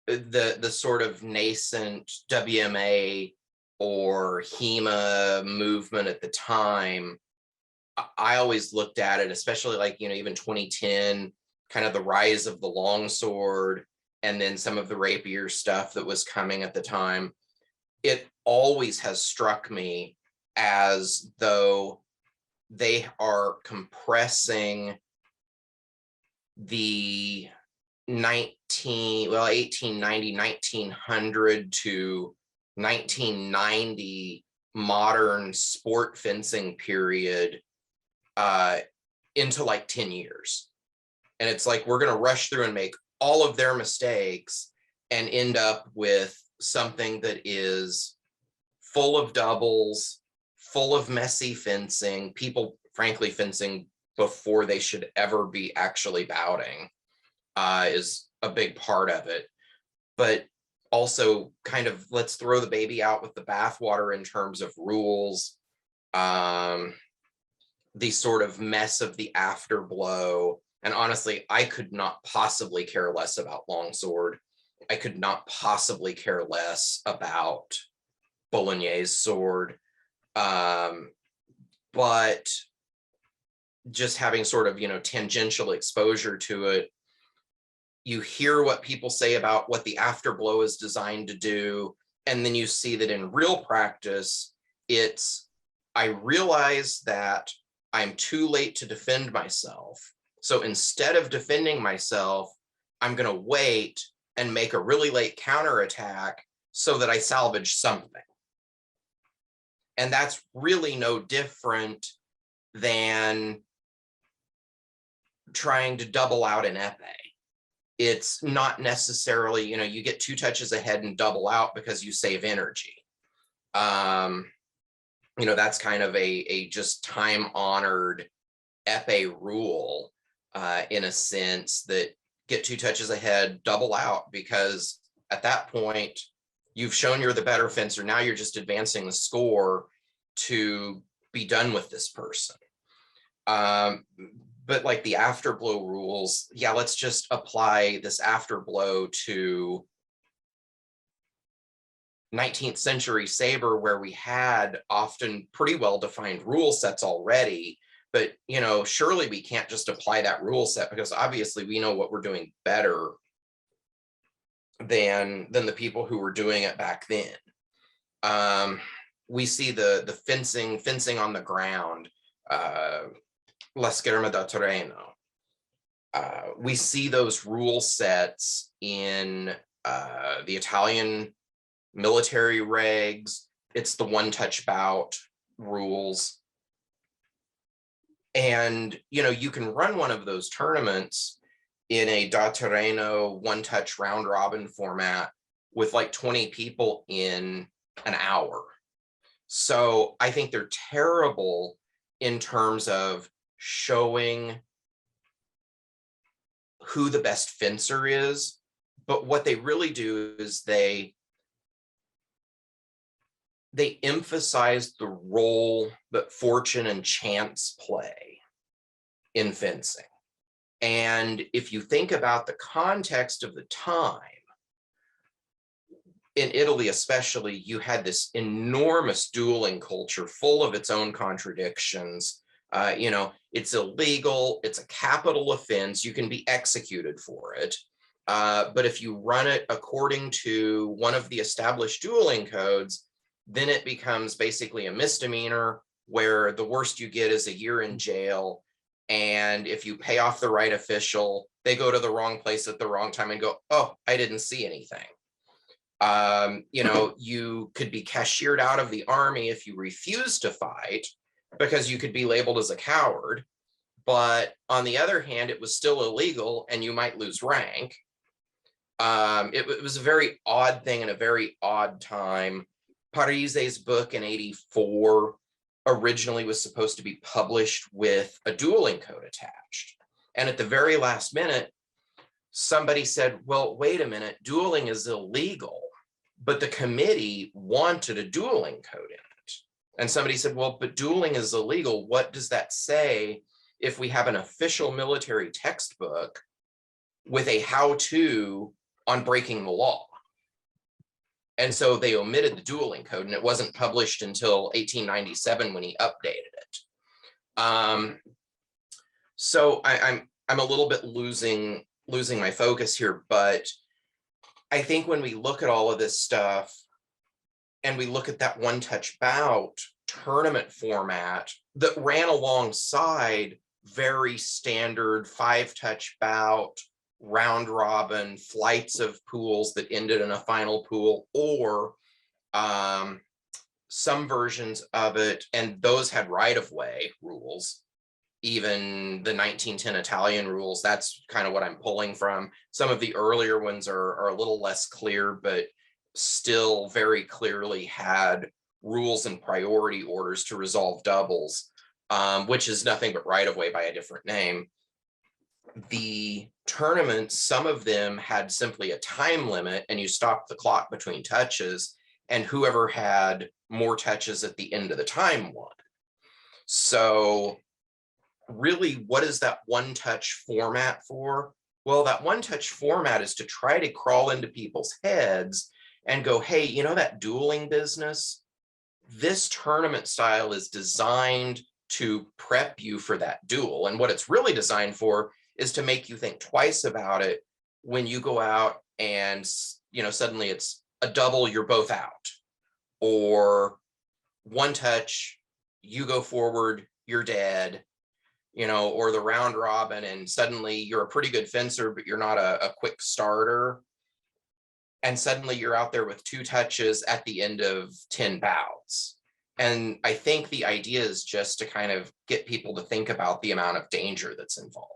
The sort of nascent WMA or HEMA movement at the time, I always looked at it, especially like, even 2010, kind of the rise of the longsword, and then some of the rapier stuff that was coming at the time. It always has struck me as though they are compressing the 1890, 1900 to 1990 modern sport fencing period into like 10 years. And it's like, we're going to rush through and make all of their mistakes and end up with something that is full of doubles, full of messy fencing, people frankly fencing before they should ever be actually bouting is a big part of it. But also kind of, let's throw the baby out with the bathwater in terms of rules. The sort of mess of the afterblow. And honestly, I could not possibly care less about longsword. I could not possibly care less about Bolognese sword. But just having sort of, tangential exposure to it, you hear what people say about what the afterblow is designed to do. And then you see that in real practice, I realize that I'm too late to defend myself. So instead of defending myself, I'm going to wait and make a really late counterattack so that I salvage something. And that's really no different than trying to double out an epee. It's not necessarily, you get 2 touches ahead and double out because you save energy. That's kind of a just time-honored epee rule in a sense, that get 2 touches ahead, double out, because at that point, you've shown you're the better fencer. Now you're just advancing the score to be done with this person. But like the afterblow rules, yeah, let's just apply this afterblow to 19th century saber, where we had often pretty well-defined rule sets already. But, surely we can't just apply that rule set, because obviously we know what we're doing better than the people who were doing it back then. We see the fencing on the ground, La Scherma da Terreno. We see those rule sets in the Italian military regs, It's the one-touch bout rules. And, you can run one of those tournaments in a da terreno one-touch round robin format with like 20 people in an hour. So I think they're terrible in terms of showing who the best fencer is. But what they really do is they emphasize the role that fortune and chance play in fencing. And if you think about the context of the time, in Italy especially, you had this enormous dueling culture full of its own contradictions. It's illegal, it's a capital offense, you can be executed for it. But if you run it according to one of the established dueling codes, then it becomes basically a misdemeanor where the worst you get is a year in jail. And if you pay off the right official, they go to the wrong place at the wrong time and go, oh, I didn't see anything. You could be cashiered out of the army if you refuse to fight because you could be labeled as a coward. But on the other hand, it was still illegal and you might lose rank. It was a very odd thing and a very odd time. Parise's book in '84 originally was supposed to be published with a dueling code attached. And at the very last minute, somebody said, well, wait a minute, dueling is illegal, but the committee wanted a dueling code in it. And somebody said, well, but dueling is illegal. What does that say if we have an official military textbook with a how-to on breaking the law? And so they omitted the dueling code, and it wasn't published until 1897 when he updated it. So I'm a little bit losing my focus here, but I think when we look at all of this stuff and we look at that one-touch bout tournament format that ran alongside very standard 5-touch bout, round robin, flights of pools that ended in a final pool, or some versions of it, and those had right-of-way rules. Even the 1910 Italian rules, that's kind of what I'm pulling from. Some of the earlier ones are a little less clear, but still very clearly had rules and priority orders to resolve doubles, which is nothing but right-of-way by a different name. The tournaments, some of them had simply a time limit and you stopped the clock between touches, and whoever had more touches at the end of the time won. So really, what is that one-touch format for? Well, that one-touch format is to try to crawl into people's heads and go, hey, that dueling business, this tournament style is designed to prep you for that duel. And what it's really designed for is to make you think twice about it when you go out and, suddenly it's a double, you're both out. Or one touch, you go forward, you're dead. Or the round robin, and suddenly you're a pretty good fencer, but you're not a quick starter. And suddenly you're out there with 2 touches at the end of 10 bouts. And I think the idea is just to kind of get people to think about the amount of danger that's involved.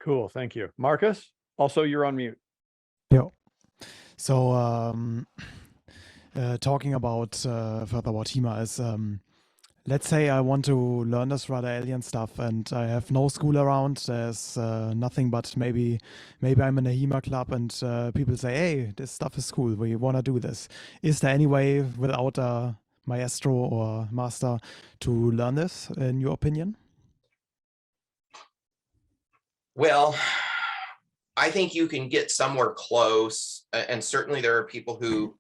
Cool, thank you. Marcus, also you're on mute. Yeah. So talking about further about HEMA is let's say I want to learn this Radaelian stuff and I have no school around. There's nothing but maybe I'm in a HEMA club and people say, hey, this stuff is cool. We want to do this. Is there any way without a maestro or master to learn this, in your opinion? Well, I think you can get somewhere close. And certainly there are people who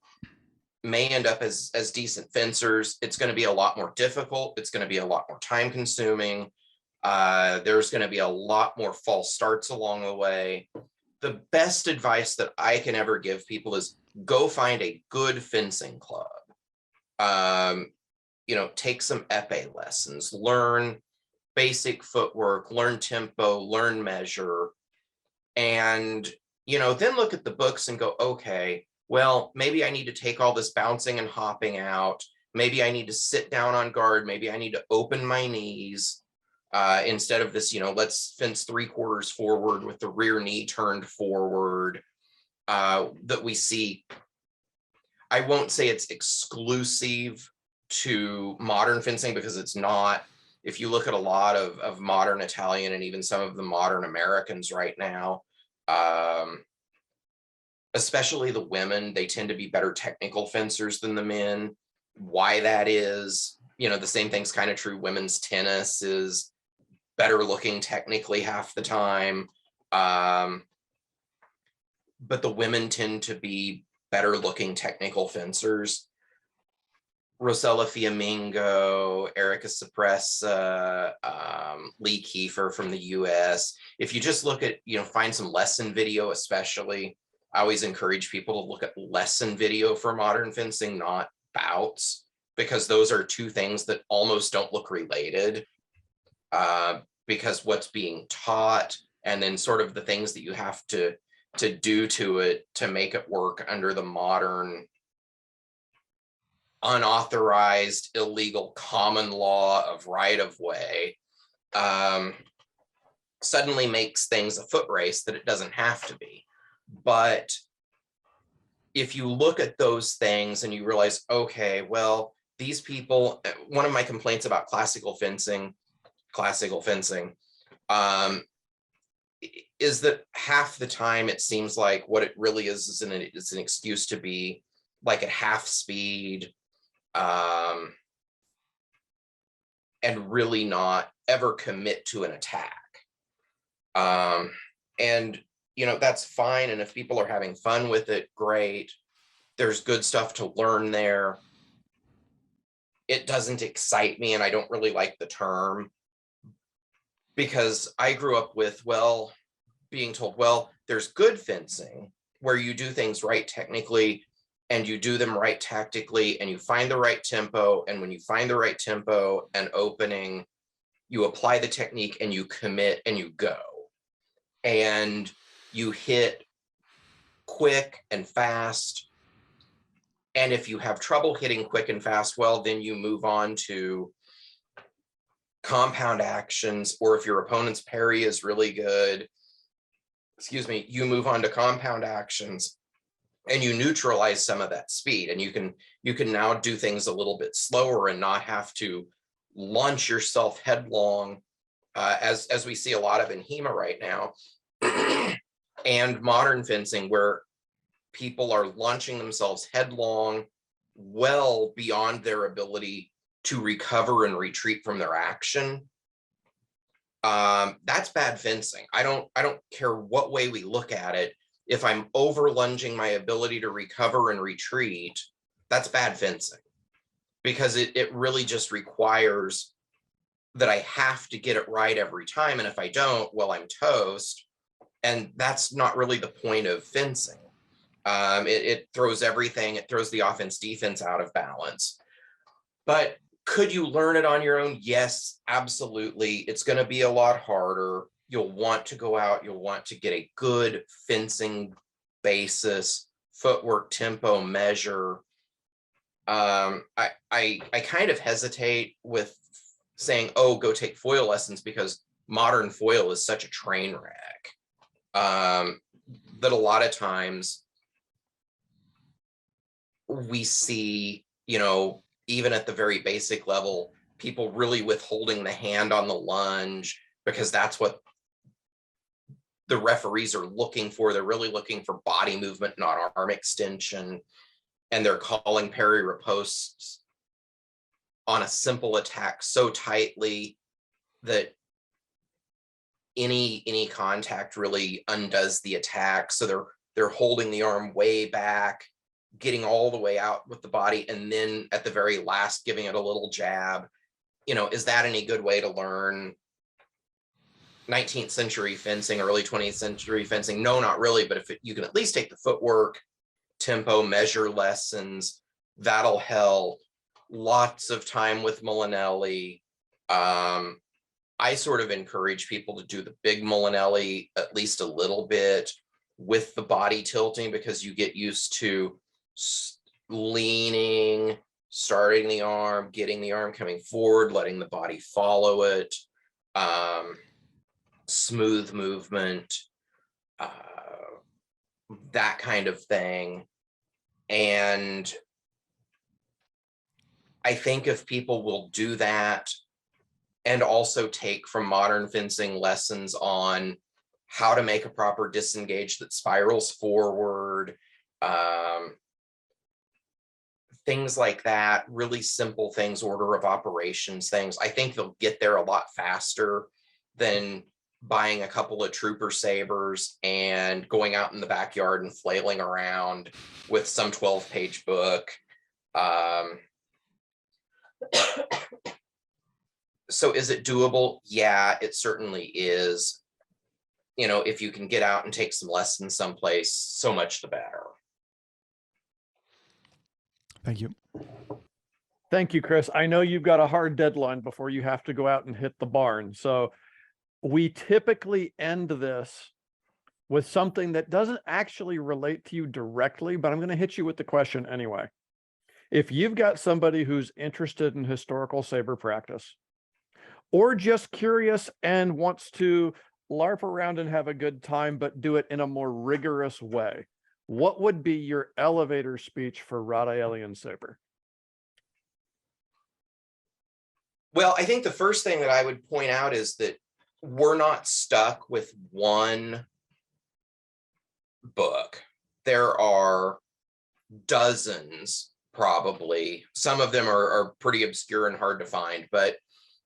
may end up as decent fencers. It's going to be a lot more difficult. It's going to be a lot more time consuming. There's going to be a lot more false starts along the way. The best advice that I can ever give people is go find a good fencing club. Take some épée lessons, learn basic footwork, learn tempo, learn measure, and, then look at the books and go, okay, well, maybe I need to take all this bouncing and hopping out. Maybe I need to sit down on guard. Maybe I need to open my knees instead of this, let's fence 3/4 forward with the rear knee turned forward that we see. I won't say it's exclusive to modern fencing because it's not. If you look at a lot of modern Italian and even some of the modern Americans right now, especially the women, they tend to be better technical fencers than the men. Why that is, the same thing's kind of true. Women's tennis is better looking technically half the time. But the women tend to be better looking technical fencers. Rosella Fiammingo, Erica Sapressa, Lee Kiefer from the US. If you just look at, find some lesson video, especially, I always encourage people to look at lesson video for modern fencing, not bouts, because those are two things that almost don't look related, because what's being taught and then sort of the things that you have to do to it to make it work under the modern unauthorized illegal common law of right of way suddenly makes things a foot race that it doesn't have to be. But if you look at those things and you realize, okay, well, these people, one of my complaints about classical fencing is that half the time it seems like what it really is an excuse to be like at half speed, and really not ever commit to an attack. And that's fine. And if people are having fun with it, great. There's good stuff to learn there. It doesn't excite me, and I don't really like the term, because I grew up with, being told, there's good fencing where you do things right technically and you do them right tactically and you find the right tempo. And when you find the right tempo and opening, you apply the technique and you commit and you go. And you hit quick and fast. And if you have trouble hitting quick and fast, then you move on to compound actions, or if your opponent's parry is really good, you move on to compound actions and you neutralize some of that speed, and you can now do things a little bit slower and not have to launch yourself headlong, as we see a lot of in HEMA right now and modern fencing, where people are launching themselves headlong well beyond their ability to recover and retreat from their action. That's bad fencing. I don't care what way we look at it. If I'm over lunging my ability to recover and retreat, that's bad fencing, because it really just requires that I have to get it right every time. And if I don't, I'm toast. And that's not really the point of fencing. It throws everything. It throws the offense defense out of balance. But could you learn it on your own? Yes, absolutely. It's going to be a lot harder. You'll want to go out. You'll want to get a good fencing basis, footwork, tempo, measure. I kind of hesitate with saying, go take foil lessons, because modern foil is such a train wreck that a lot of times we see, even at the very basic level, people really withholding the hand on the lunge because that's what the referees are looking for. They're really looking for body movement, not arm extension. And they're calling parry ripostes on a simple attack so tightly that any contact really undoes the attack. So they're holding the arm way back, getting all the way out with the body, and then at the very last giving it a little jab. Is that any good way to learn 19th century fencing, early 20th century fencing? No, not really. But if you can at least take the footwork, tempo, measure lessons, that'll help. Lots of time with Molinelli. I sort of encourage people to do the big Molinelli at least a little bit, with the body tilting, because you get used to leaning, starting the arm, getting the arm coming forward, letting the body follow it, smooth movement, that kind of thing. And I think if people will do that and also take from modern fencing lessons on how to make a proper disengage that spirals forward, things like that, really simple things, order of operations things, I think they'll get there a lot faster than buying a couple of trooper sabers and going out in the backyard and flailing around with some 12-page book. So is it doable? Yeah, it certainly is. You know, if you can get out and take some lessons someplace, so much the better. Thank you. Thank you, Chris. I know you've got a hard deadline before you have to go out and hit the barn. So we typically end this with something that doesn't actually relate to you directly, but I'm going to hit you with the question anyway. If you've got somebody who's interested in historical saber practice, or just curious and wants to LARP around and have a good time, but do it in a more rigorous way, what would be your elevator speech for Radaelian saber? Well, I think the first thing that I would point out is that we're not stuck with one book. There are dozens, probably. Some of them are pretty obscure and hard to find, but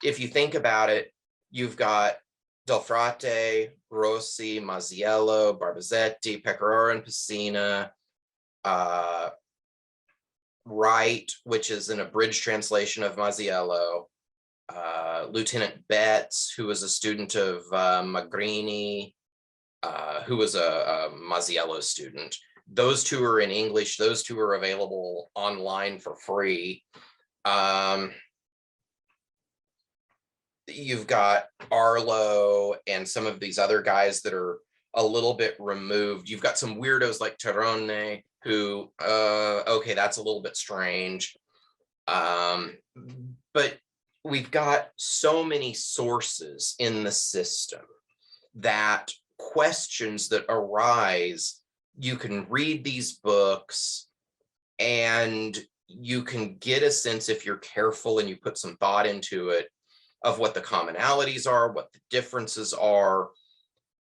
if you think about it, you've got Del Frate, Rossi, Mazziello, Barbazetti, Pecoraro and Pessina, Wright, which is an abridged translation of Mazziello, Lieutenant Betts, who was a student of Magrini, who was a Mazziello student. Those two are in English. Those two are available online for free. You've got Arlo and some of these other guys that are a little bit removed. You've got some weirdos like Terone, who, okay, that's a little bit strange. But we've got so many sources in the system that questions that arise, you can read these books and you can get a sense, if you're careful and you put some thought into it, of what the commonalities are, what the differences are,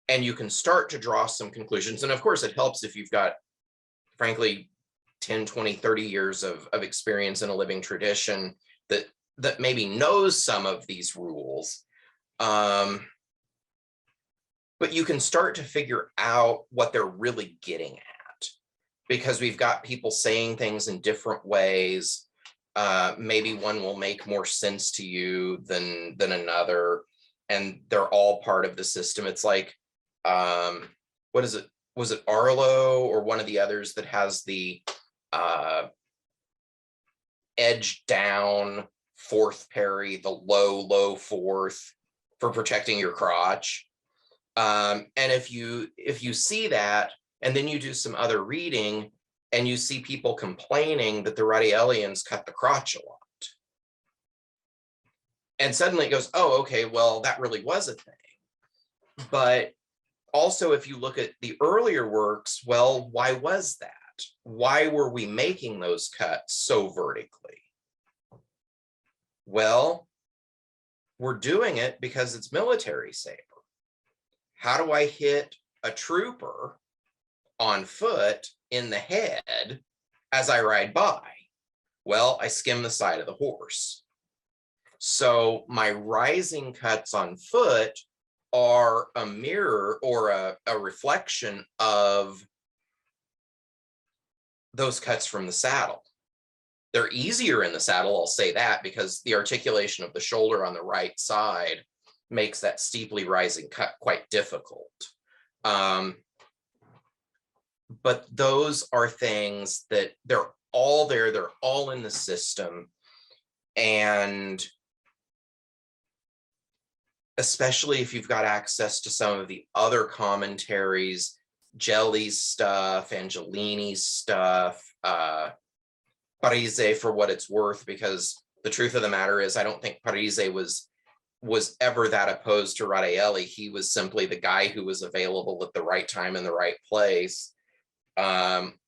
and you can start to draw some conclusions. And of course, it helps if you've got, frankly, 10, 20, 30 years of experience in a living tradition that maybe knows some of these rules. But you can start to figure out what they're really getting at, because we've got people saying things in different ways. Maybe one will make more sense to you than another, and they're all part of the system. It's like, what is it? Was it Arlo or one of the others that has the edge down fourth parry, the low fourth for protecting your crotch? And if you see that, and then you do some other reading, and you see people complaining that the Radaelians cut the crotch a lot, and suddenly it goes, oh, okay, well, that really was a thing. But also, if you look at the earlier works, well, why was that? Why were we making those cuts so vertically? Well, we're doing it because it's military saber. How do I hit a trooper on foot in the head as I ride by? Well, I skim the side of the horse. So my rising cuts on foot are a mirror or a reflection of those cuts from the saddle. They're easier in the saddle, I'll say that, because the articulation of the shoulder on the right side makes that steeply rising cut quite difficult. But those are things that they're all there, they're all in the system. And especially if you've got access to some of the other commentaries Gelli's stuff, Angelini's stuff, Parise for what it's worth, because the truth of the matter is I don't think Parise was ever that opposed to Radaeli. He was simply the guy who was available at the right time in the right place,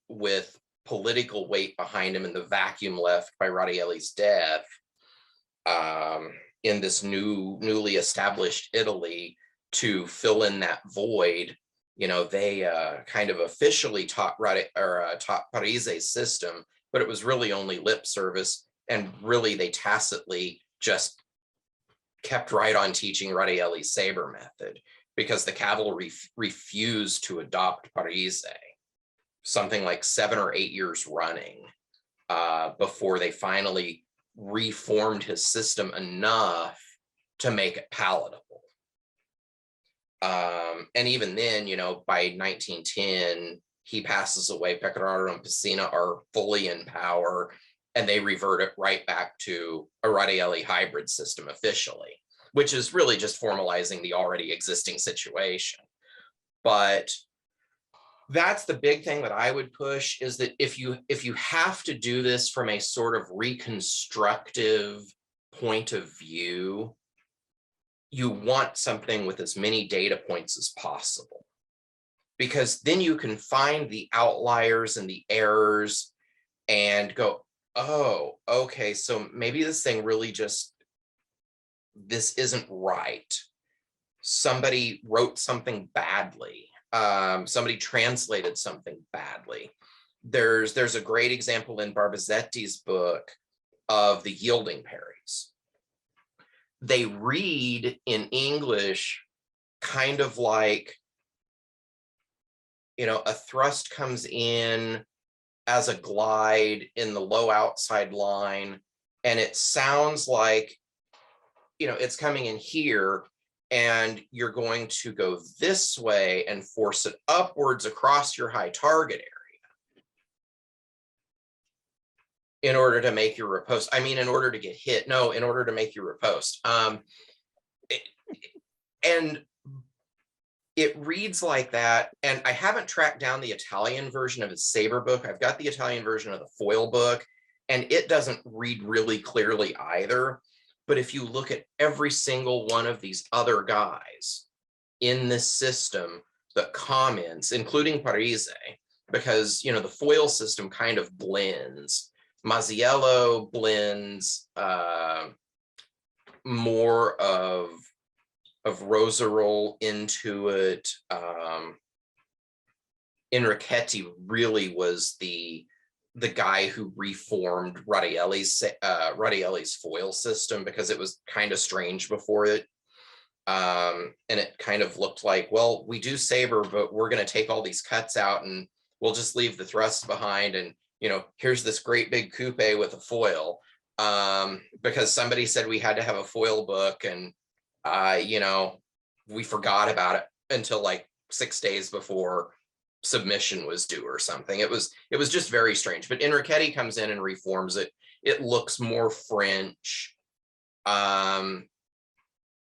with political weight behind him and the vacuum left by Radaeli's death, in this newly established Italy to fill in that void. You know, they kind of officially taught Parise's system, but it was really only lip service, and really they tacitly just kept right on teaching Radaeli's sabre method, because the cavalry refused to adopt Parise, something like 7 or 8 years running, before they finally reformed his system enough to make it palatable. And even then, you know, by 1910, he passes away. Pecoraro and Pessina are fully in power, and they revert it right back to a Radaeli hybrid system officially, which is really just formalizing the already existing situation. But that's the big thing that I would push, is that if you have to do this from a sort of reconstructive point of view, you want something with as many data points as possible, because then you can find the outliers and the errors and go, oh, okay, so maybe this thing really just, this isn't right. Somebody wrote something badly. Somebody translated something badly. There's a great example in Barbazetti's book of the yielding parries. They read in English kind of like, you know, a thrust comes in as a glide in the low outside line, and it sounds like, you know, it's coming in here, and you're going to go this way and force it upwards across your high target area in order to make your riposte. I mean, in order to get hit. No, in order to make your riposte. And it reads like that. And I haven't tracked down the Italian version of his sabre book. I've got the Italian version of the foil book, and it doesn't read really clearly either. But if you look at every single one of these other guys in this system that comments, including Parise, because, you know, the foil system kind of blends. Mazziello blends more of Roseroll into it. Enrichetti really was the guy who reformed Radaeli's foil system, because it was kind of strange before it. And it kind of looked like, well, we do sabre, but we're going to take all these cuts out and we'll just leave the thrusts behind. And, you know, here's this great big coupe with a foil, because somebody said we had to have a foil book, and, you know, we forgot about it until like 6 days before submission was due or something. It was just very strange. But Enrichetti comes in and reforms it. It looks more French, and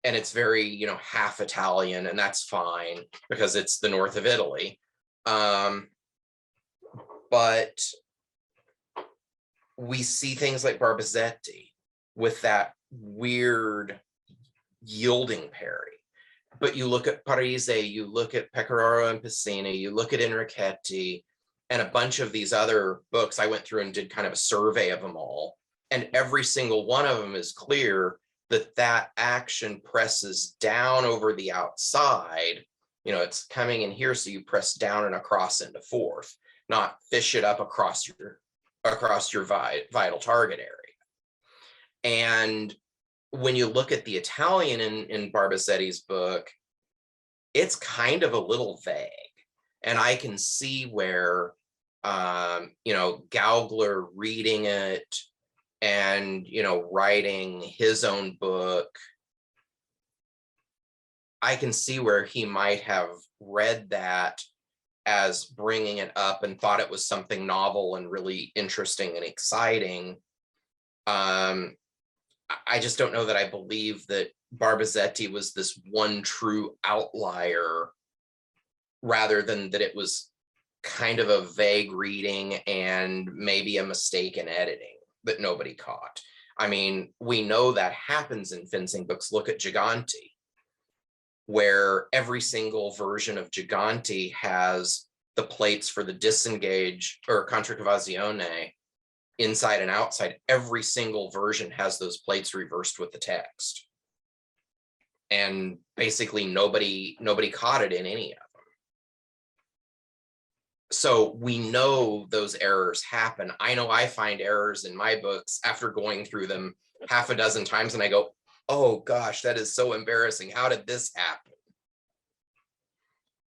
it's very, you know, half Italian, and that's fine because it's the north of Italy. But we see things like Barbazetti with that weird yielding parry. But you look at Parise, you look at Pecoraro and Pessina, you look at Enrichetti, and a bunch of these other books. I went through and did kind of a survey of them all, and every single one of them is clear that that action presses down over the outside. You know, it's coming in here, so you press down and across into fourth, not fish it up across your vital target area. And when you look at the Italian in Barbazetti's book, it's kind of a little vague. And I can see where, you know, Gaugler reading it and, you know, writing his own book, I can see where he might have read that as bringing it up and thought it was something novel and really interesting and exciting. I just don't know that I believe that Barbazetti was this one true outlier rather than that it was kind of a vague reading and maybe a mistake in editing that nobody caught. I mean, we know that happens in fencing books. Look at Gigante, where every single version of Gigante has the plates for the disengage or contraccavazione inside and outside. Every single version has those plates reversed with the text. And basically nobody caught it in any of them. So we know those errors happen. I know I find errors in my books after going through them half a dozen times and I go, oh gosh, that is so embarrassing. How did this happen?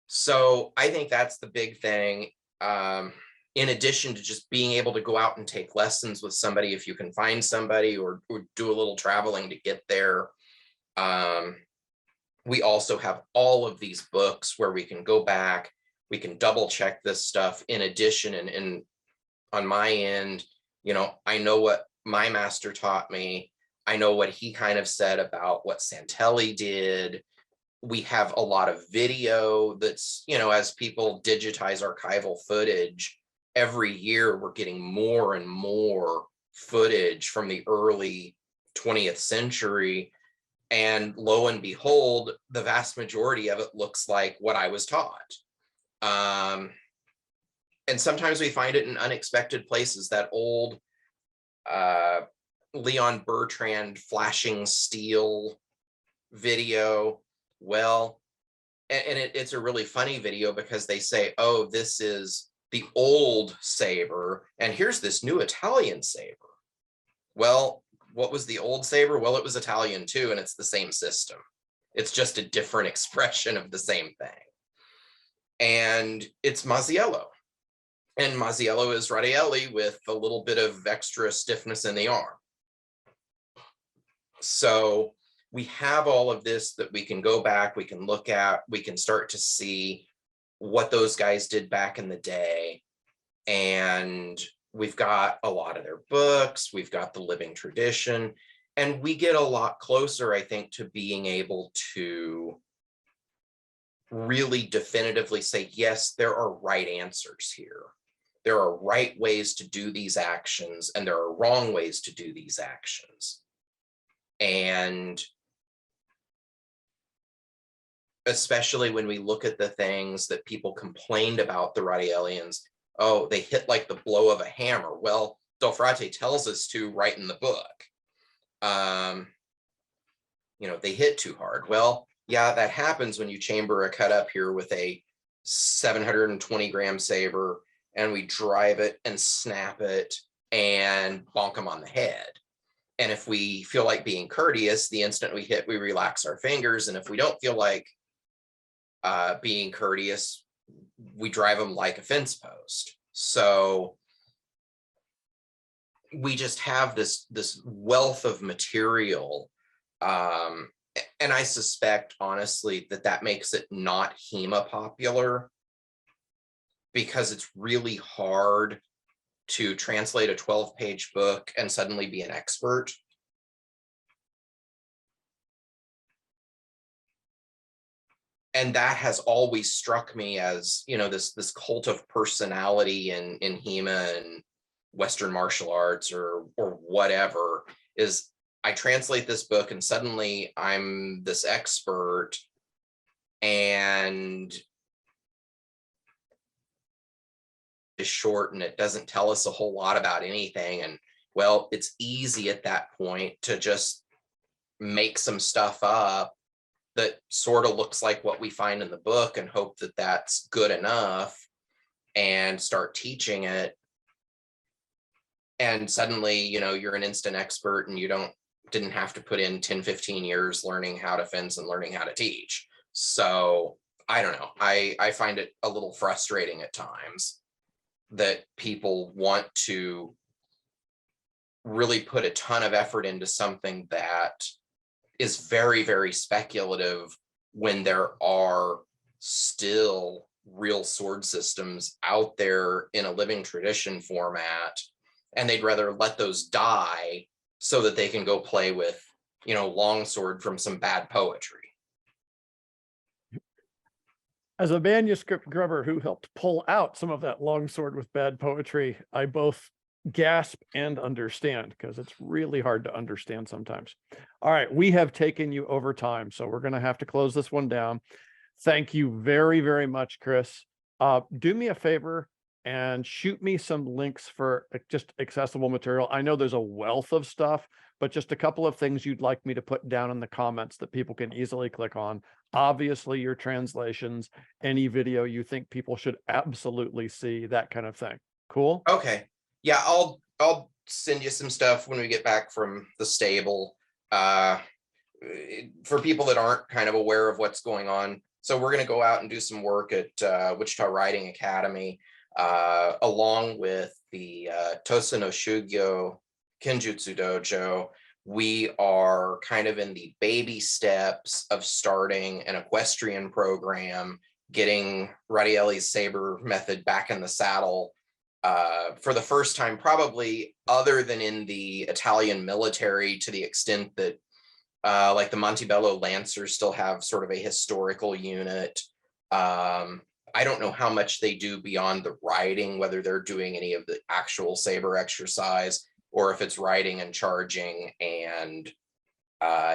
So I think that's the big thing. In addition to just being able to go out and take lessons with somebody, if you can find somebody or do a little traveling to get there. We also have all of these books where we can go back, we can double check this stuff. In addition, and on my end, you know, I know what my master taught me. I know what he kind of said about what Santelli did. We have a lot of video that's, you know, as people digitize archival footage, every year we're getting more and more footage from the early 20th century. And lo and behold, the vast majority of it looks like what I was taught. And sometimes we find it in unexpected places. That old Leon Bertrand flashing steel video. Well, and it's a really funny video because they say, oh, this is the old saber, and here's this new Italian saber. Well, what was the old saber? Well, it was Italian too, and it's the same system. It's just a different expression of the same thing. And it's Mazziello. And Mazziello is Radaeli with a little bit of extra stiffness in the arm. So we have all of this that we can go back, we can look at, we can start to see what those guys did back in the day. And we've got a lot of their books, we've got the living tradition, and we get a lot closer, I think, to being able to really definitively say, yes, there are right answers here. There are right ways to do these actions, and there are wrong ways to do these actions. And especially when we look at the things that people complained about the Radaelians, oh, they hit like the blow of a hammer. Well, Del Frate tells us to right in the book. You know, they hit too hard. Well, yeah, that happens when you chamber a cut up here with a 720 gram saber and we drive it and snap it and bonk them on the head. And if we feel like being courteous, the instant we hit, we relax our fingers. And if we don't feel like being courteous, we drive them like a fence post. So we just have this wealth of material. And I suspect, honestly, that makes it not HEMA popular, because it's really hard to translate a 12-page book and suddenly be an expert. And that has always struck me as, you know, this cult of personality in HEMA and Western martial arts or whatever, is I translate this book and suddenly I'm this expert, and is short and it doesn't tell us a whole lot about anything. And well, it's easy at that point to just make some stuff up that sort of looks like what we find in the book and hope that that's good enough and start teaching it. And suddenly, you know, you're an instant expert and you didn't have to put in 10, 15 years learning how to fence and learning how to teach. So I don't know. I find it a little frustrating at times that people want to really put a ton of effort into something that is very, very speculative when there are still real sword systems out there in a living tradition format, and they'd rather let those die so that they can go play with, you know, longsword from some bad poetry. As a manuscript grubber who helped pull out some of that longsword with bad poetry, I both gasp and understand because it's really hard to understand sometimes. All right, we have taken you over time, so we're going to have to close this one down. Thank you very, very much, Chris. Do me a favor and shoot me some links for just accessible material. I know there's a wealth of stuff, but just a couple of things you'd like me to put down in the comments that people can easily click on. Obviously, your translations, any video you think people should absolutely see, that kind of thing. Cool? Okay. Yeah, I'll send you some stuff when we get back from the stable. For people that aren't kind of aware of what's going on. So we're going to go out and do some work at Wichita Riding Academy, along with the Tosa no Shugyo Kenjutsu Dojo. We are kind of in the baby steps of starting an equestrian program, getting Radaeli's saber method back in the saddle for the first time, probably other than in the Italian military, to the extent that like the Montebello Lancers still have sort of a historical unit. I don't know how much they do beyond the riding, whether they're doing any of the actual saber exercise, or if it's riding and charging and,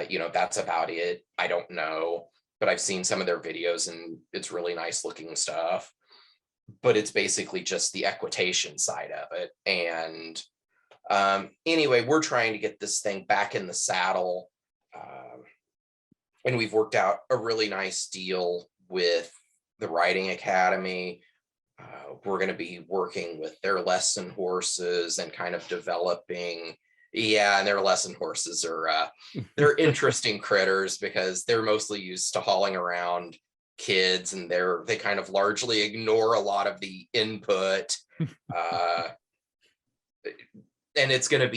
you know, that's about it. I don't know, but I've seen some of their videos and it's really nice looking stuff. But it's basically just the equitation side of it. And anyway, we're trying to get this thing back in the saddle. And we've worked out a really nice deal with the Riding Academy. We're going to be working with their lesson horses and kind of developing. Yeah, and their lesson horses are they're interesting critters because they're mostly used to hauling around kids, and they kind of largely ignore a lot of the input. And it's going to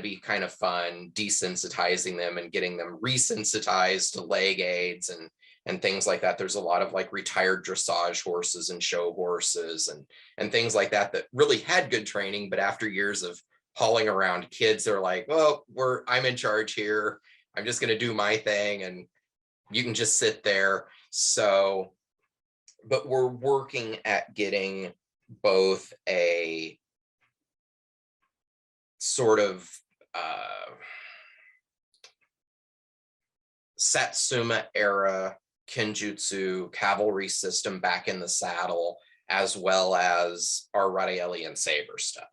be kind of fun desensitizing them and getting them resensitized to leg aids and things like that. There's a lot of like retired dressage horses and show horses and things like that really had good training, but after years of hauling around kids, they're like, well, I'm in charge here. I'm just going to do my thing and you can just sit there. So, but we're working at getting both a sort of Satsuma era Kenjutsu cavalry system back in the saddle, as well as our Radaelian saber stuff.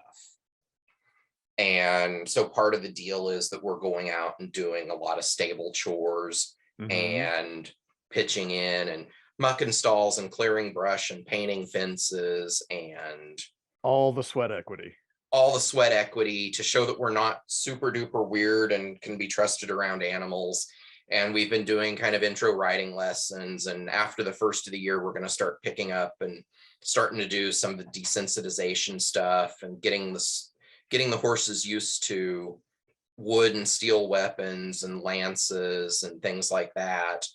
And so part of the deal is that we're going out and doing a lot of stable chores and pitching in and mucking stalls and clearing brush and painting fences and all the sweat equity. All the sweat equity to show that we're not super duper weird and can be trusted around animals. And we've been doing kind of intro riding lessons. And after the first of the year, we're going to start picking up and starting to do some of the desensitization stuff and getting the horses used to wood and steel weapons and lances and things like that.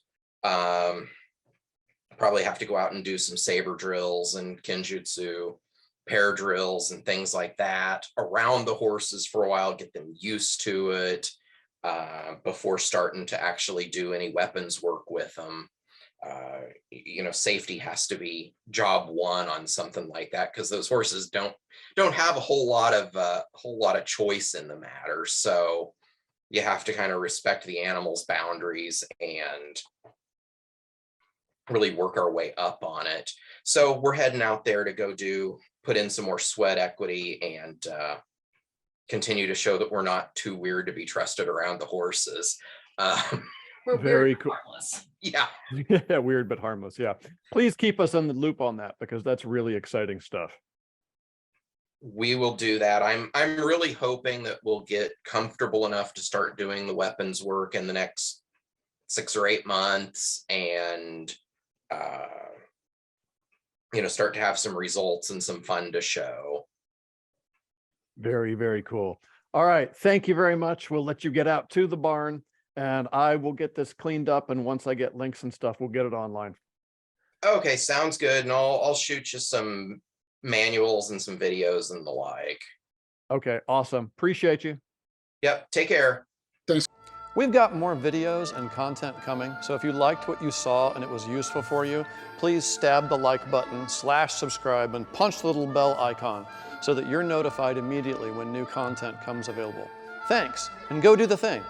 Probably have to go out and do some saber drills and kenjutsu pair drills and things like that around the horses for a while, get them used to it before starting to actually do any weapons work with them. You know, safety has to be job one on something like that because those horses don't have a whole lot of choice in the matter. So you have to kind of respect the animal's boundaries and really work our way up on it. So we're heading out there to go put in some more sweat equity and continue to show that we're not too weird to be trusted around the horses. We're Very weird, cool. harmless. Yeah. Yeah, weird but harmless. Yeah. Please keep us in the loop on that because that's really exciting stuff. We will do that. I'm really hoping that we'll get comfortable enough to start doing the weapons work in the next 6 or 8 months and you know, start to have some results and some fun to show. Very, very cool. All right. Thank you very much. We'll let you get out to the barn and I will get this cleaned up. And once I get links and stuff, we'll get it online. Okay, sounds good. And I'll shoot you some manuals and some videos and the like. Okay, awesome. Appreciate you. Yep, take care. We've got more videos and content coming, so if you liked what you saw and it was useful for you, please stab the like button, /subscribe, and punch the little bell icon so that you're notified immediately when new content comes available. Thanks, and go do the thing.